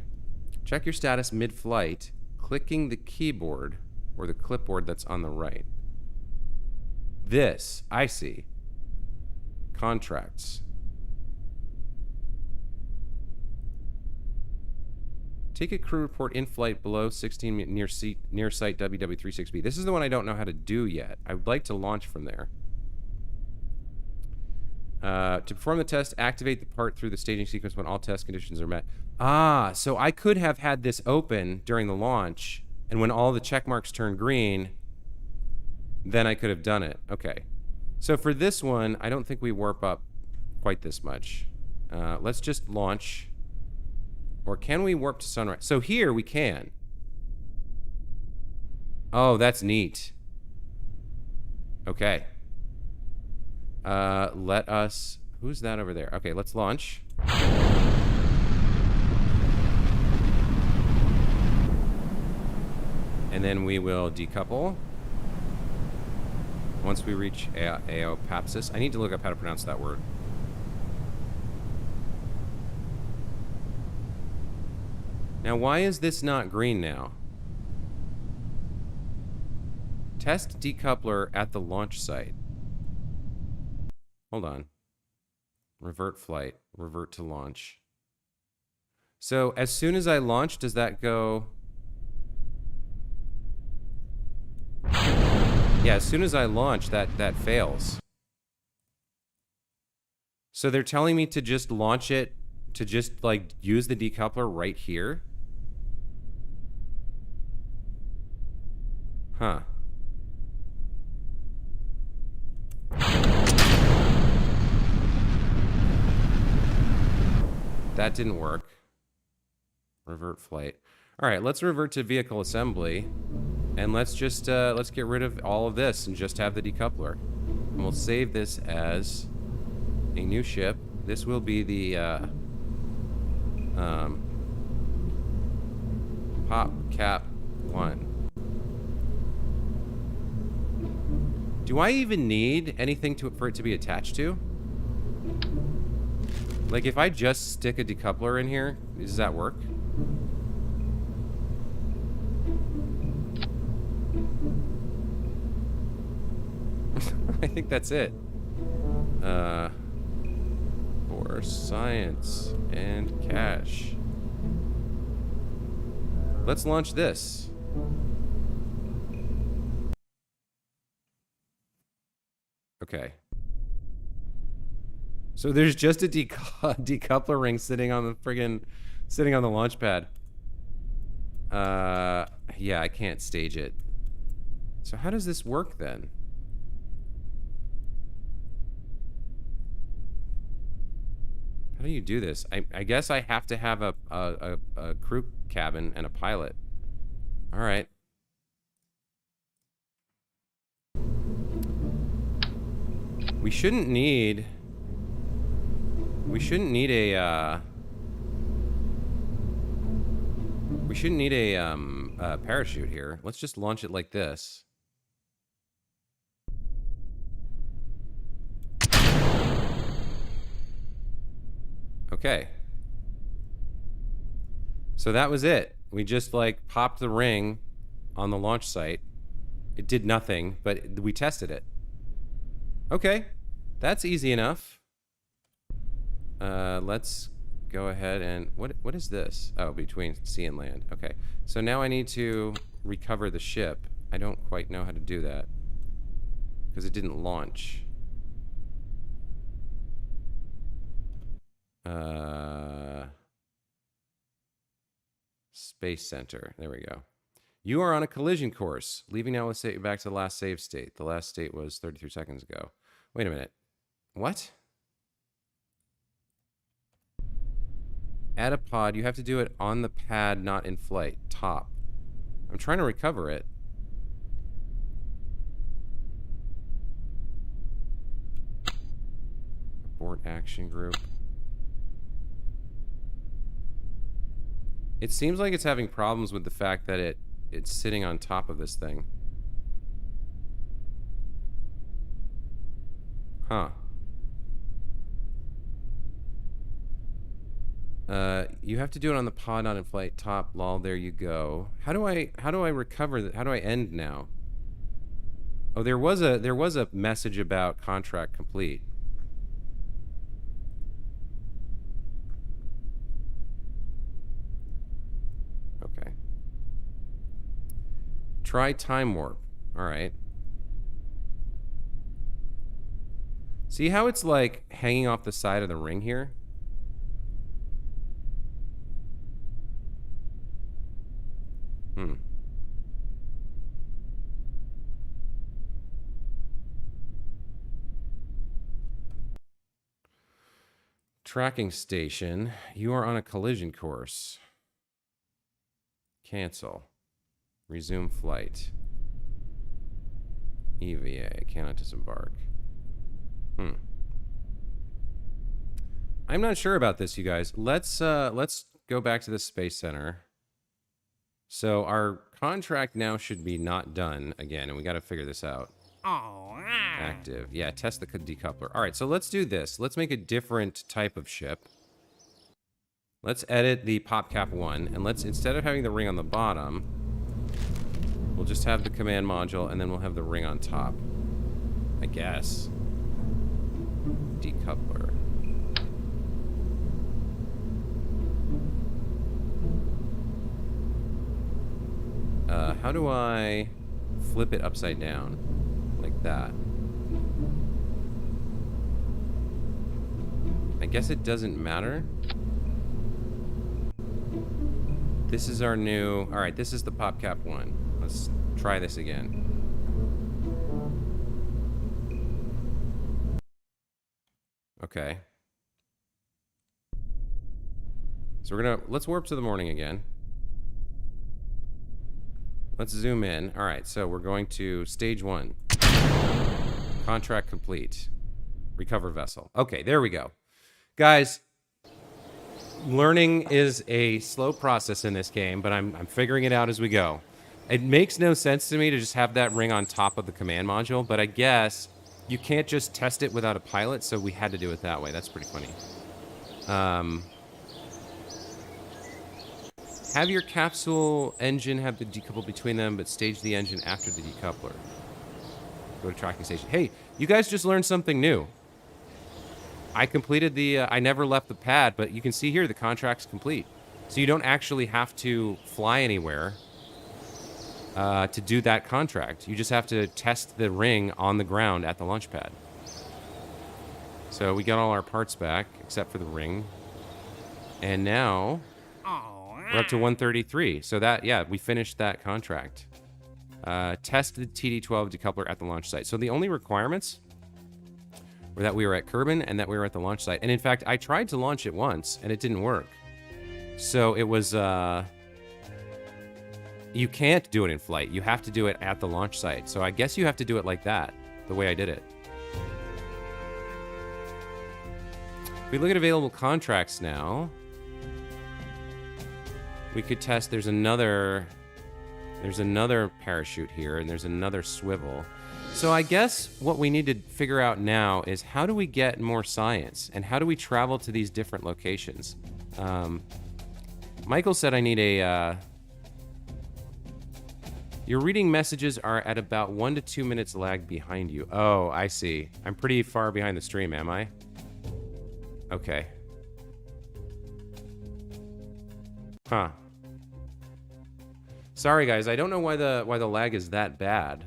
Check your status mid-flight, clicking the keyboard or the clipboard that's on the right. This, I see. Contracts. Take a crew report in flight below 16 near site WW36B. This is the one I don't know how to do yet. I would like to launch from there. To perform the test, activate the part through the staging sequence when all test conditions are met. Ah, so I could have had this open during the launch, and when all the check marks turn green, then I could have done it. Okay. So for this one, I don't think we warp up quite this much. Let's just launch. Or can we warp to sunrise? So here we can. Oh, that's neat. Okay. Let us... Who's that over there? Okay, let's launch. And then we will decouple. Once we reach Aeopapsis. I need to look up how to pronounce that word. Now, why is this not green now? Test decoupler at the launch site. Hold on. Revert flight. Revert to launch. So, as soon as I launch, does that go... Yeah, as soon as I launch, that fails. So they're telling me to just launch it, to just, like, use the decoupler right here? Huh. That didn't work. Revert flight. All right, let's revert to vehicle assembly. And let's just, let's get rid of all of this and just have the decoupler. And we'll save this as a new ship. This will be the, Pop Cap 1. Do I even need anything for it to be attached to? Like, if I just stick a decoupler in here, does that work? I think that's it. For science and cash. Let's launch this. Okay. So there's just a decoupler ring sitting on the launch pad. Yeah, I can't stage it. So how does this work then? How do you do this? I guess I have to have a crew cabin and a pilot. All right. We shouldn't need a parachute here. Let's just launch it like this. Okay. So that was it. We just, like, popped the ring on the launch site. It did nothing, but we tested it. Okay, that's easy enough. Let's go ahead and... What is this? Oh, between sea and land. Okay, so now I need to recover the ship. I don't quite know how to do that. Because it didn't launch. Space Center. There we go. You are on a collision course. Leaving now, let's say back to the last save state. The last state was 33 seconds ago. Wait a minute. What? Add a pod. You have to do it on the pad, not in flight. Top. I'm trying to recover it. Abort action group. It seems like it's having problems with the fact that it's sitting on top of this thing. Huh. You have to do it on the pod, not in flight. Top, lol, there you go. How do I recover that? How do I end now? Oh, there was a message about contract complete. Okay. Try time warp. All right. See how it's like hanging off the side of the ring here? Tracking station. You are on a collision course. Cancel. Resume flight. EVA. Cannot disembark. I'm not sure about this, you guys. Let's go back to the Space Center. So our contract now should be not done again, and we got to figure this out. Active. Yeah, test the decoupler. All right, so let's do this. Let's make a different type of ship. Let's edit the PopCap 1, and let's, instead of having the ring on the bottom, we'll just have the command module, and then we'll have the ring on top. I guess. Decoupler. How do I flip it upside down? Like that. I guess it doesn't matter. This is our new... Alright, this is the PopCap 1. Let's try this again. Okay. So we're gonna... Let's warp to the morning again. Let's zoom in. Alright, so we're going to stage 1. Contract complete. Recover vessel. Okay, there we go. Guys, learning is a slow process in this game, but I'm figuring it out as we go. It makes no sense to me to just have that ring on top of the command module, but I guess you can't just test it without a pilot, so we had to do it that way. That's pretty funny. Have your capsule engine have the decouple between them, but stage the engine after the decoupler. Go to tracking station. Hey, you guys just learned something new. I completed the... I never left the pad, but you can see here the contract's complete. So you don't actually have to fly anywhere to do that contract. You just have to test the ring on the ground at the launch pad. So we got all our parts back, except for the ring. And now... we're up to 133. So that, yeah, we finished that contract. Test the TD12 decoupler at the launch site. So the only requirements were that we were at Kerbin and that we were at the launch site. And in fact, I tried to launch it once and it didn't work. So it was, you can't do it in flight. You have to do it at the launch site. So I guess you have to do it like that, the way I did it. If we look at available contracts now, we could test, there's another parachute here, and there's another swivel. So I guess what we need to figure out now is how do we get more science, and how do we travel to these different locations? Michael said I need a Your reading messages are at about 1 to 2 minutes lag behind you. Oh, I see. I'm pretty far behind the stream, am I? Okay. Huh. Sorry, guys. I don't know why the lag is that bad.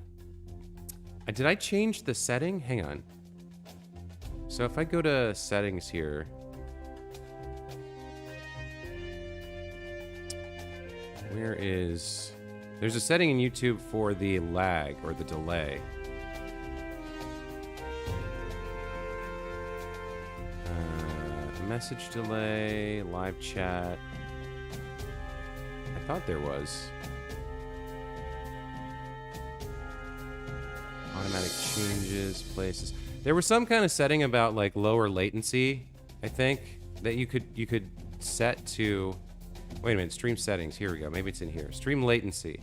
Did I change the setting? Hang on. So if I go to settings here. Where is... There's a setting in YouTube for the lag or the delay. Message delay, live chat. I thought there was. Automatic changes, places. There was some kind of setting about like lower latency, I think, that you could set to. Wait a minute, stream settings. Here we go. Maybe it's in here. Stream latency.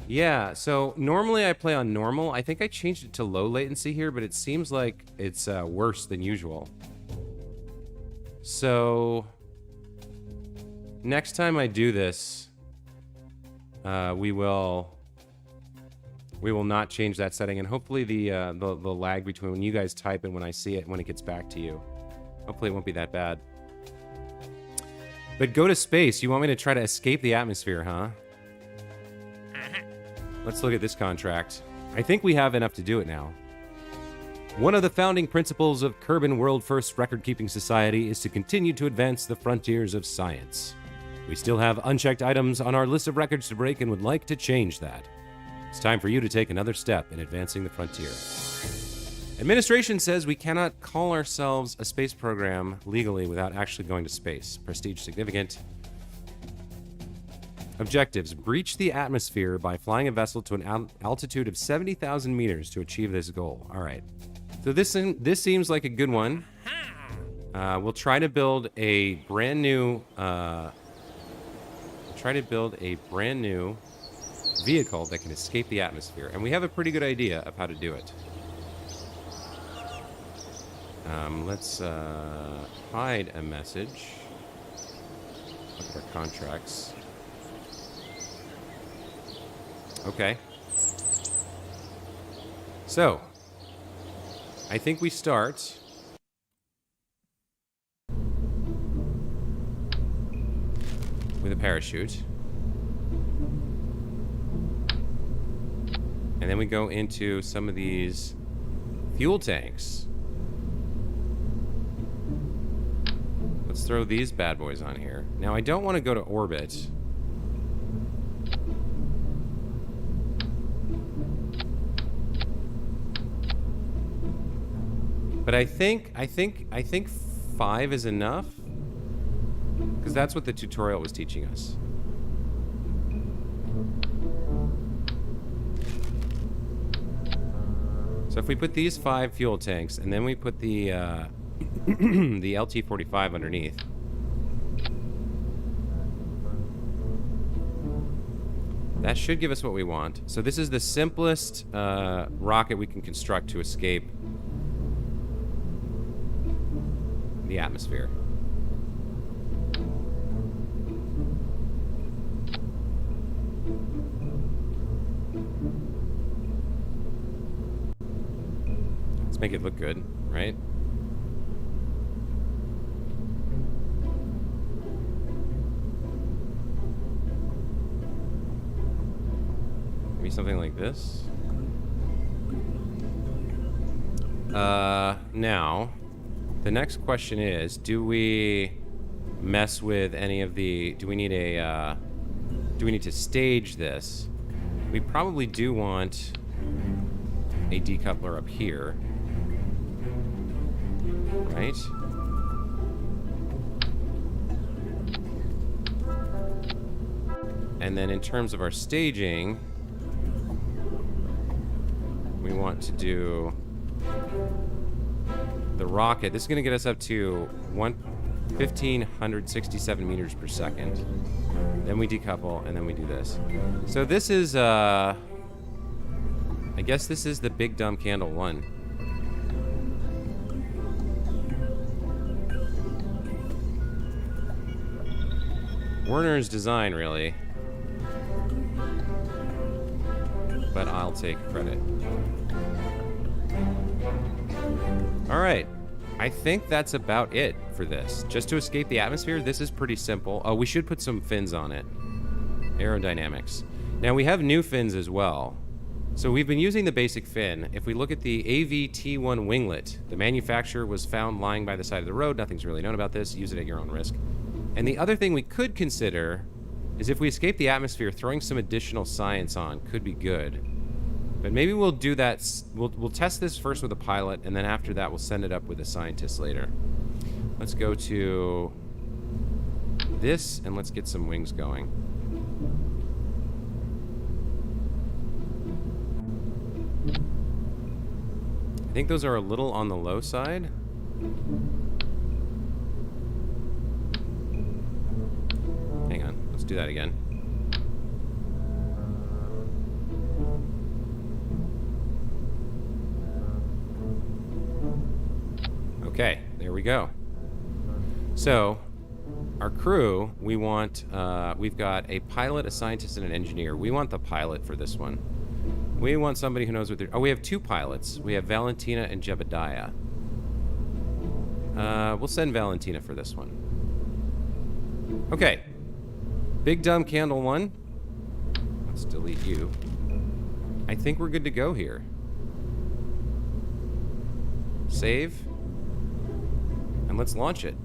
Yeah, so normally I play on normal. I think I changed it to low latency here, but it seems like it's worse than usual. So next time I do this, we will not change that setting, and hopefully the lag between when you guys type and when I see it, when it gets back to you, hopefully it won't be that bad. But go to space. You want me to try to escape the atmosphere, huh? Let's look at this contract. I think we have enough to do it now. One of the founding principles of Kerbin World First Record-Keeping Society is to continue to advance the frontiers of science. We still have unchecked items on our list of records to break and would like to change that. It's time for you to take another step in advancing the frontier. Administration says we cannot call ourselves a space program legally without actually going to space. Prestige significant. Objectives. Breach the atmosphere by flying a vessel to an altitude of 70,000 meters to achieve this goal. All right. So this seems like a good one. We'll try to build a brand new vehicle that can escape the atmosphere, and we have a pretty good idea of how to do it. Let's hide a message. Look at our contracts. Okay. So, I think we start with a parachute. And then we go into some of these fuel tanks. Let's throw these bad boys on here. Now, I don't want to go to orbit. But I think 5 is enough, because that's what the tutorial was teaching us. So if we put these 5 fuel tanks, and then we put the the LT-45 underneath. That should give us what we want. So this is the simplest rocket we can construct to escape the atmosphere. Let's make it look good, right? Maybe something like this. Now, the next question is, do we mess with any of the... Do we need to stage this? We probably do want a decoupler up here. Right? And then in terms of our staging, we want to do the rocket. This is going to get us up to 1,567 meters per second. Then we decouple, and then we do this. So this is, I guess this is the Big Dumb Candle 1. Werner's design, really. but I'll take credit. All right. I think that's about it for this. Just to escape the atmosphere, this is pretty simple. Oh, we should put some fins on it. Aerodynamics. Now, we have new fins as well. So we've been using the basic fin. If we look at the AVT1 winglet, the manufacturer was found lying by the side of the road. Nothing's really known about this. Use it at your own risk. And the other thing we could consider is if we escape the atmosphere, throwing some additional science on could be good. But maybe we'll do that. We'll test this first with a pilot, and then after that, we'll send it up with a scientist later. Let's go to this, and let's get some wings going. I think those are a little on the low side. Hang on, let's do that again. Okay, there we go. So, our crew, we want, we've got a pilot, a scientist, and an engineer. We want the pilot for this one. We want somebody who knows what they're... Oh, we have two pilots. We have Valentina and Jebediah. We'll send Valentina for this one. Okay. Big Dumb Candle 1. Let's delete you. I think we're good to go here. Save. And let's launch it.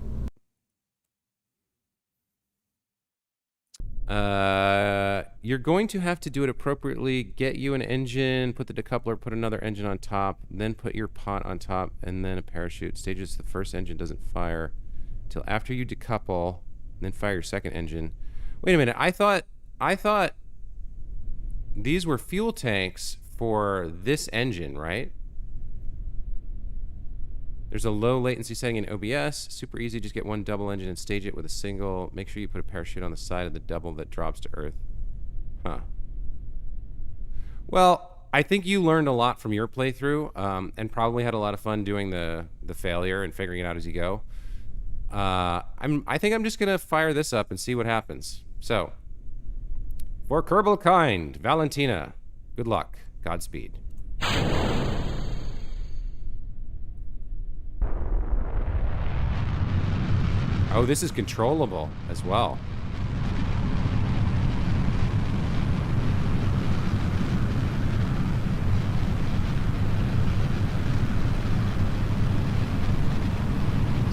You're going to have to do it appropriately. Get you an engine, put the decoupler, put another engine on top, then put your pot on top, and then a parachute. Stages the first engine doesn't fire till after you decouple, then fire your second engine. Wait a minute. I thought these were fuel tanks for this engine, right? There's a low latency setting in OBS. Super easy. Just get one double engine and stage it with a single. Make sure you put a parachute on the side of the double that drops to Earth. Huh. Well, I think you learned a lot from your playthrough, and probably had a lot of fun doing the failure and figuring it out as you go. I think I'm just gonna fire this up and see what happens. So, for Kerbal Kind, Valentina, good luck. Godspeed. Oh, this is controllable as well.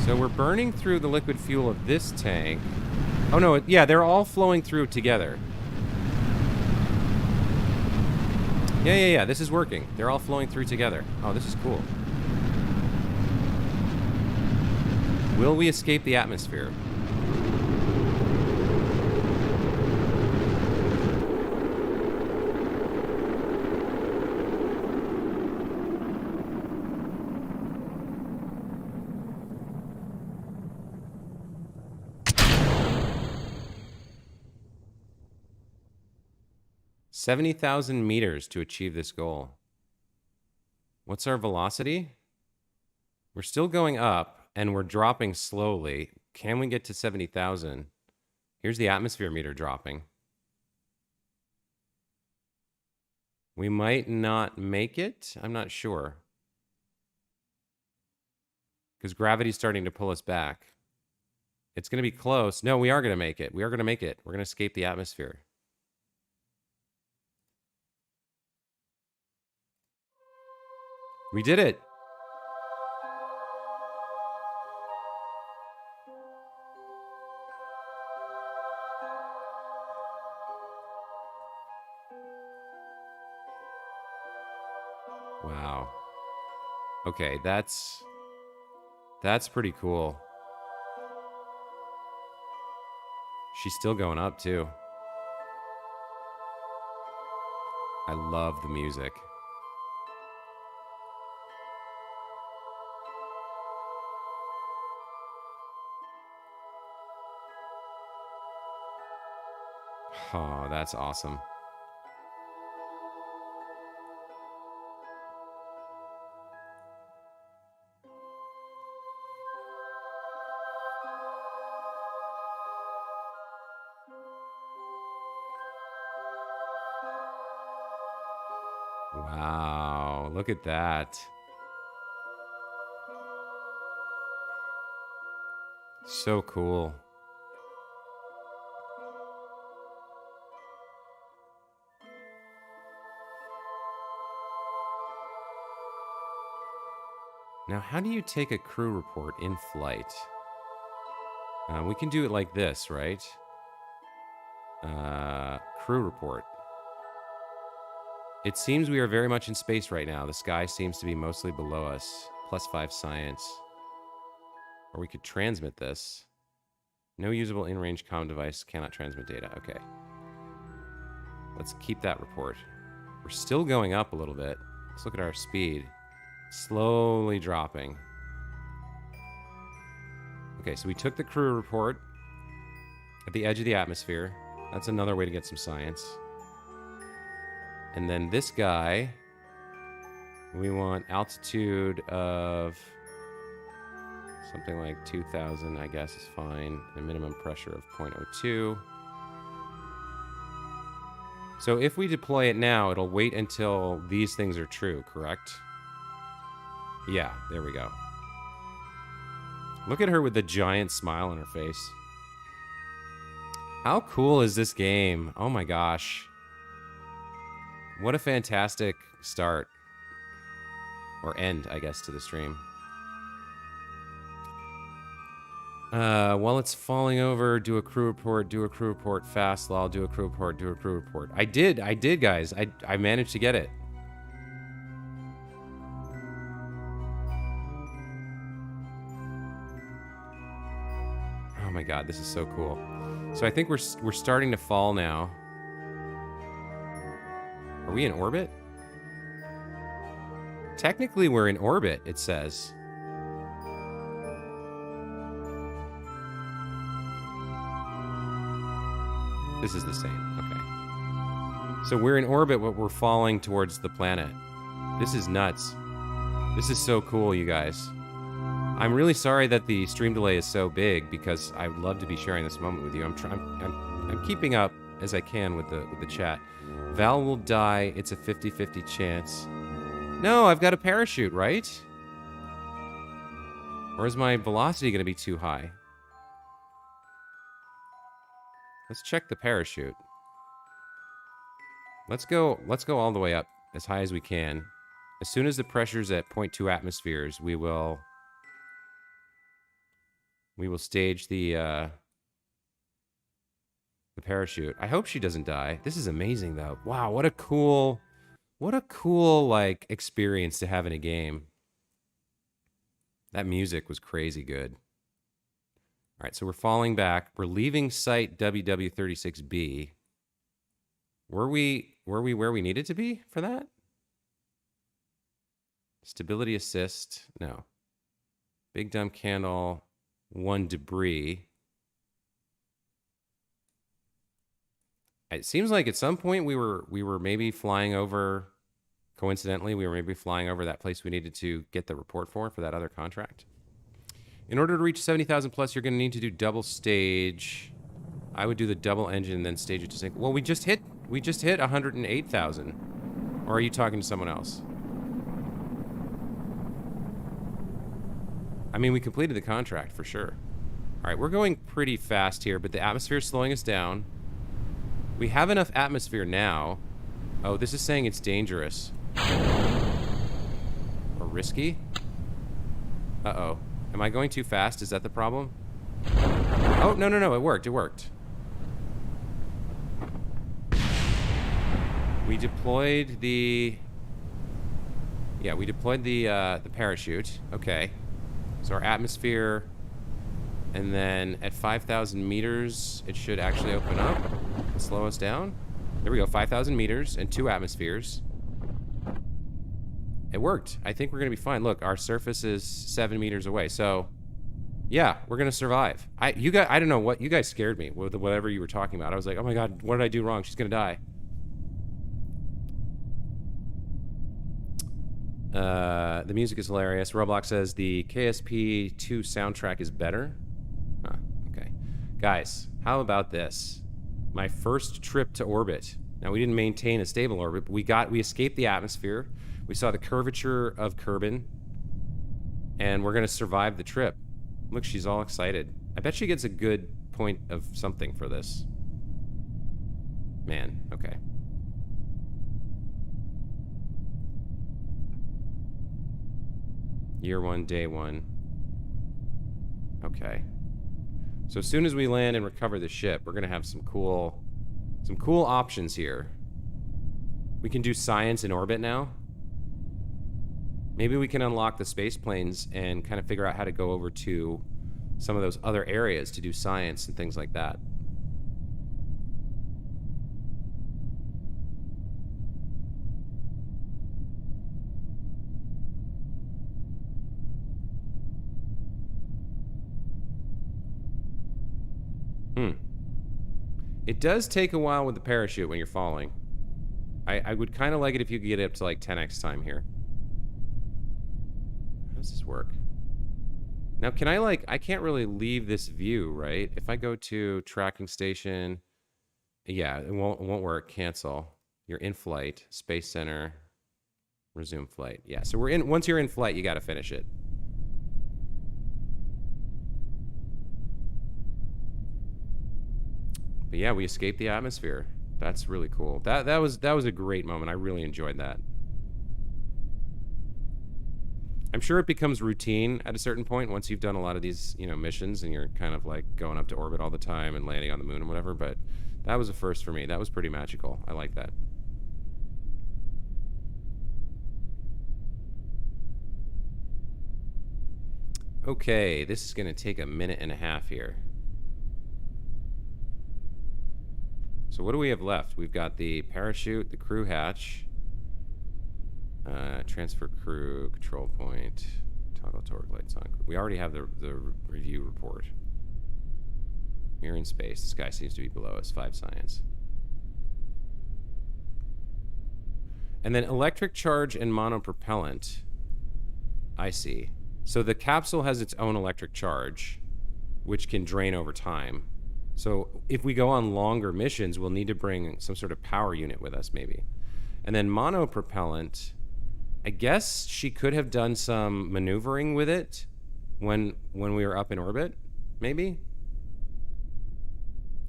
So we're burning through the liquid fuel of this tank. Oh no, yeah, they're all flowing through together. Yeah, this is working. They're all flowing through together. Oh, this is cool. Will we escape the atmosphere? $70,000 meters to achieve this goal. What's our velocity? We're still going up. And we're dropping slowly. Can we get to 70,000? Here's the atmosphere meter dropping. We might not make it. I'm not sure. Because gravity's starting to pull us back. It's going to be close. No, we are going to make it. We are going to make it. We're going to escape the atmosphere. We did it. Wow. Okay, that's pretty cool. She's still going up too. I love the music. Oh, that's awesome. Wow, look at that. So cool. Now, how do you take a crew report in flight? We can do it like this, right? Crew report. It seems we are very much in space right now. The sky seems to be mostly below us. +5 science. Or we could transmit this. No usable in-range comm device cannot transmit data. Okay. Let's keep that report. We're still going up a little bit. Let's look at our speed. Slowly dropping. Okay, so we took the crew report at the edge of the atmosphere. That's another way to get some science. And then this guy, we want altitude of something like 2,000, I guess is fine. A minimum pressure of 0.02. So if we deploy it now, it'll wait until these things are true, correct? Yeah, there we go. Look at her with the giant smile on her face. How cool is this game? Oh my gosh. What a fantastic start. Or end, I guess, to the stream. While it's falling over, do a crew report, fast lol, do a crew report. I did, guys. I managed to get it. Oh my god, this is so cool. So I think we're starting to fall now. Are we in orbit? Technically, we're in orbit, it says. This is the same. Okay. So we're in orbit, but we're falling towards the planet. This is nuts. This is so cool, you guys. I'm really sorry that the stream delay is so big because I would love to be sharing this moment with you. I'm keeping up as I can with the chat. Val will die. It's a 50-50 chance. No, I've got a parachute, right? Or is my velocity going to be too high? Let's check the parachute. Let's go all the way up as high as we can. As soon as the pressure's at 0.2 atmospheres, we will stage the parachute. I hope she doesn't die. This is amazing though. Wow, what a cool like experience to have in a game. That music was crazy good. All right, so we're falling back. We're leaving site WW36B. Were we where we needed to be for that? Stability assist. No. Big dumb candle. 1 debris. It seems like at some point we were maybe flying over. Coincidentally, we were maybe flying over that place we needed to get the report for that other contract. In order to reach 70,000 plus, you're going to need to do double stage. I would do the double engine and then stage it to sync. Well, we just hit 108,000. Or are you talking to someone else? I mean, we completed the contract for sure. All right, we're going pretty fast here, but the atmosphere is slowing us down. We have enough atmosphere now. Oh, this is saying it's dangerous. Or risky? Uh-oh. Am I going too fast? Is that the problem? Oh, no, it worked. We deployed the... Yeah, we deployed the parachute. Okay. So our atmosphere, and then at 5,000 meters, it should actually open up and slow us down. There we go, 5,000 meters and 2 atmospheres. It worked. I think we're gonna be fine. Look, our surface is 7 meters away, so yeah, we're gonna survive. I don't know what, you guys scared me with whatever you were talking about. I was like, oh my god, what did I do wrong? She's gonna die. The music is hilarious. Roblox says the KSP 2 soundtrack is better. Huh, okay. Guys, how about this? My first trip to orbit. Now, we didn't maintain a stable orbit, but we escaped the atmosphere. We saw the curvature of Kerbin, and we're going to survive the trip. Look, she's all excited. I bet she gets a good point of something for this. Man, okay. Year 1, day 1. Okay. So as soon as we land and recover the ship, we're going to have some cool options here. We can do science in orbit now. Maybe we can unlock the space planes and kind of figure out how to go over to some of those other areas to do science and things like that. It does take a while with the parachute when you're falling. I would kind of like it if you could get it up to like 10x time here. How does this work? Now, can I like... I can't really leave this view, right? If I go to tracking station... Yeah, it won't work. Cancel. You're in flight. Space Center. Resume flight. Yeah, so we're in... Once you're in flight, you got to finish it. But yeah, we escaped the atmosphere. That's really cool. That was a great moment. I really enjoyed that. I'm sure it becomes routine at a certain point once you've done a lot of these, you know, missions and you're kind of like going up to orbit all the time and landing on the moon and whatever, but that was a first for me. That was pretty magical. I like that. Okay, this is going to take a minute and a half here. So what do we have left? We've got the parachute, the crew hatch, transfer crew, control point, toggle torque lights on. We already have the review report. We're in space. This guy seems to be below us. 5 science. And then electric charge and monopropellant. I see. So the capsule has its own electric charge, which can drain over time. So if we go on longer missions, we'll need to bring some sort of power unit with us, maybe. And then monopropellant, I guess she could have done some maneuvering with it when we were up in orbit, maybe?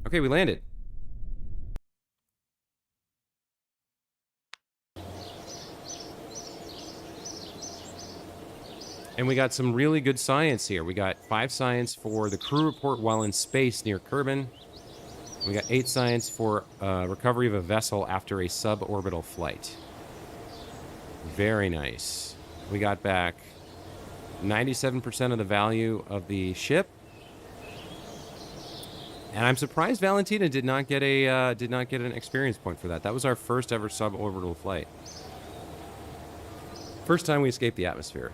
Okay, we landed. And we got some really good science here. We got 5 science for the crew report while in space near Kerbin. We got 8 science for recovery of a vessel after a suborbital flight. Very nice. We got back 97% of the value of the ship. And I'm surprised Valentina did not get an experience point for that. That was our first ever suborbital flight. First time we escaped the atmosphere.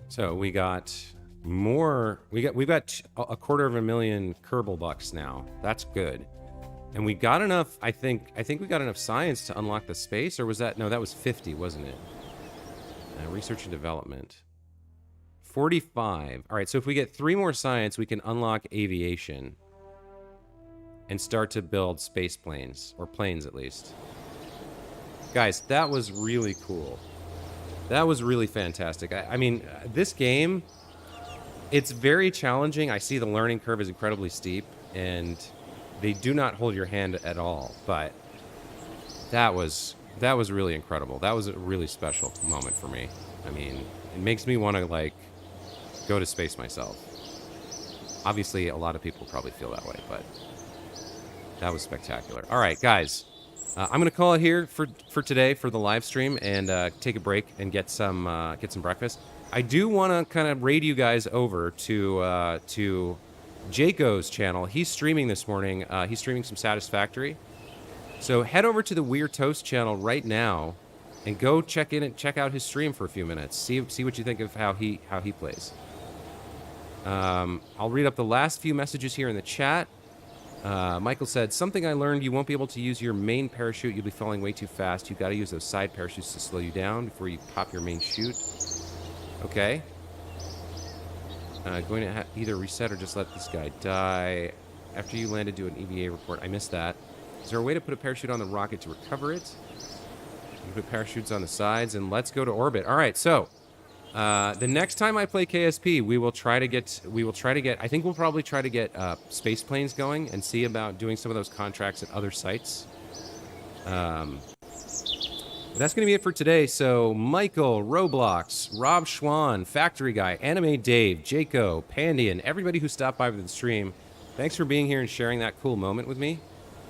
So we got more. We've got a $250,000 Kerbal bucks now. That's good. And we got enough. I think we got enough science to unlock the space, or was that? No, that was 50, wasn't it? Research and development. 45. All right. So if we get 3 more science, we can unlock aviation and start to build space planes, or planes at least. Guys, that was really cool. That was really fantastic. I mean, this game, it's very challenging. I see the learning curve is incredibly steep, and they do not hold your hand at all. But that was really incredible. That was a really special moment for me. I mean, it makes me want to, like, go to space myself. Obviously, a lot of people probably feel that way, but that was spectacular. All right, guys. I'm going to call it here for today for the live stream and take a break and get some breakfast. I do want to kind of raid you guys over to Jaco's channel. He's streaming this morning. He's streaming some Satisfactory. So head over to the Weird Toast channel right now and go check in and check out his stream for a few minutes. See what you think of how he plays. I'll read up the last few messages here in the chat. Michael said, something I learned, you won't be able to use your main parachute. You'll be falling way too fast. You've got to use those side parachutes to slow you down before you pop your main chute. Okay. Going to either reset or just let this guy die. After you landed, do an EVA report. I missed that. Is there a way to put a parachute on the rocket to recover it? You put parachutes on the sides, and let's go to orbit. All right, so the next time I play KSP, we will try to get. I think we'll probably try to get space planes going and see about doing some of those contracts at other sites. That's going to be it for today. So, Michael, Roblox, Rob Schwan, Factory Guy, Anime Dave, Jaco, Pandian, everybody who stopped by with the stream, thanks for being here and sharing that cool moment with me.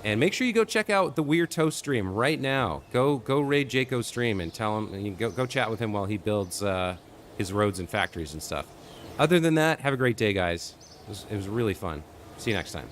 And make sure you go check out the Weird Toe stream right now. Go raid Jaco's stream and tell him, and go chat with him while he builds his roads and factories and stuff. Other than that, have a great day, guys. It was really fun. See you next time.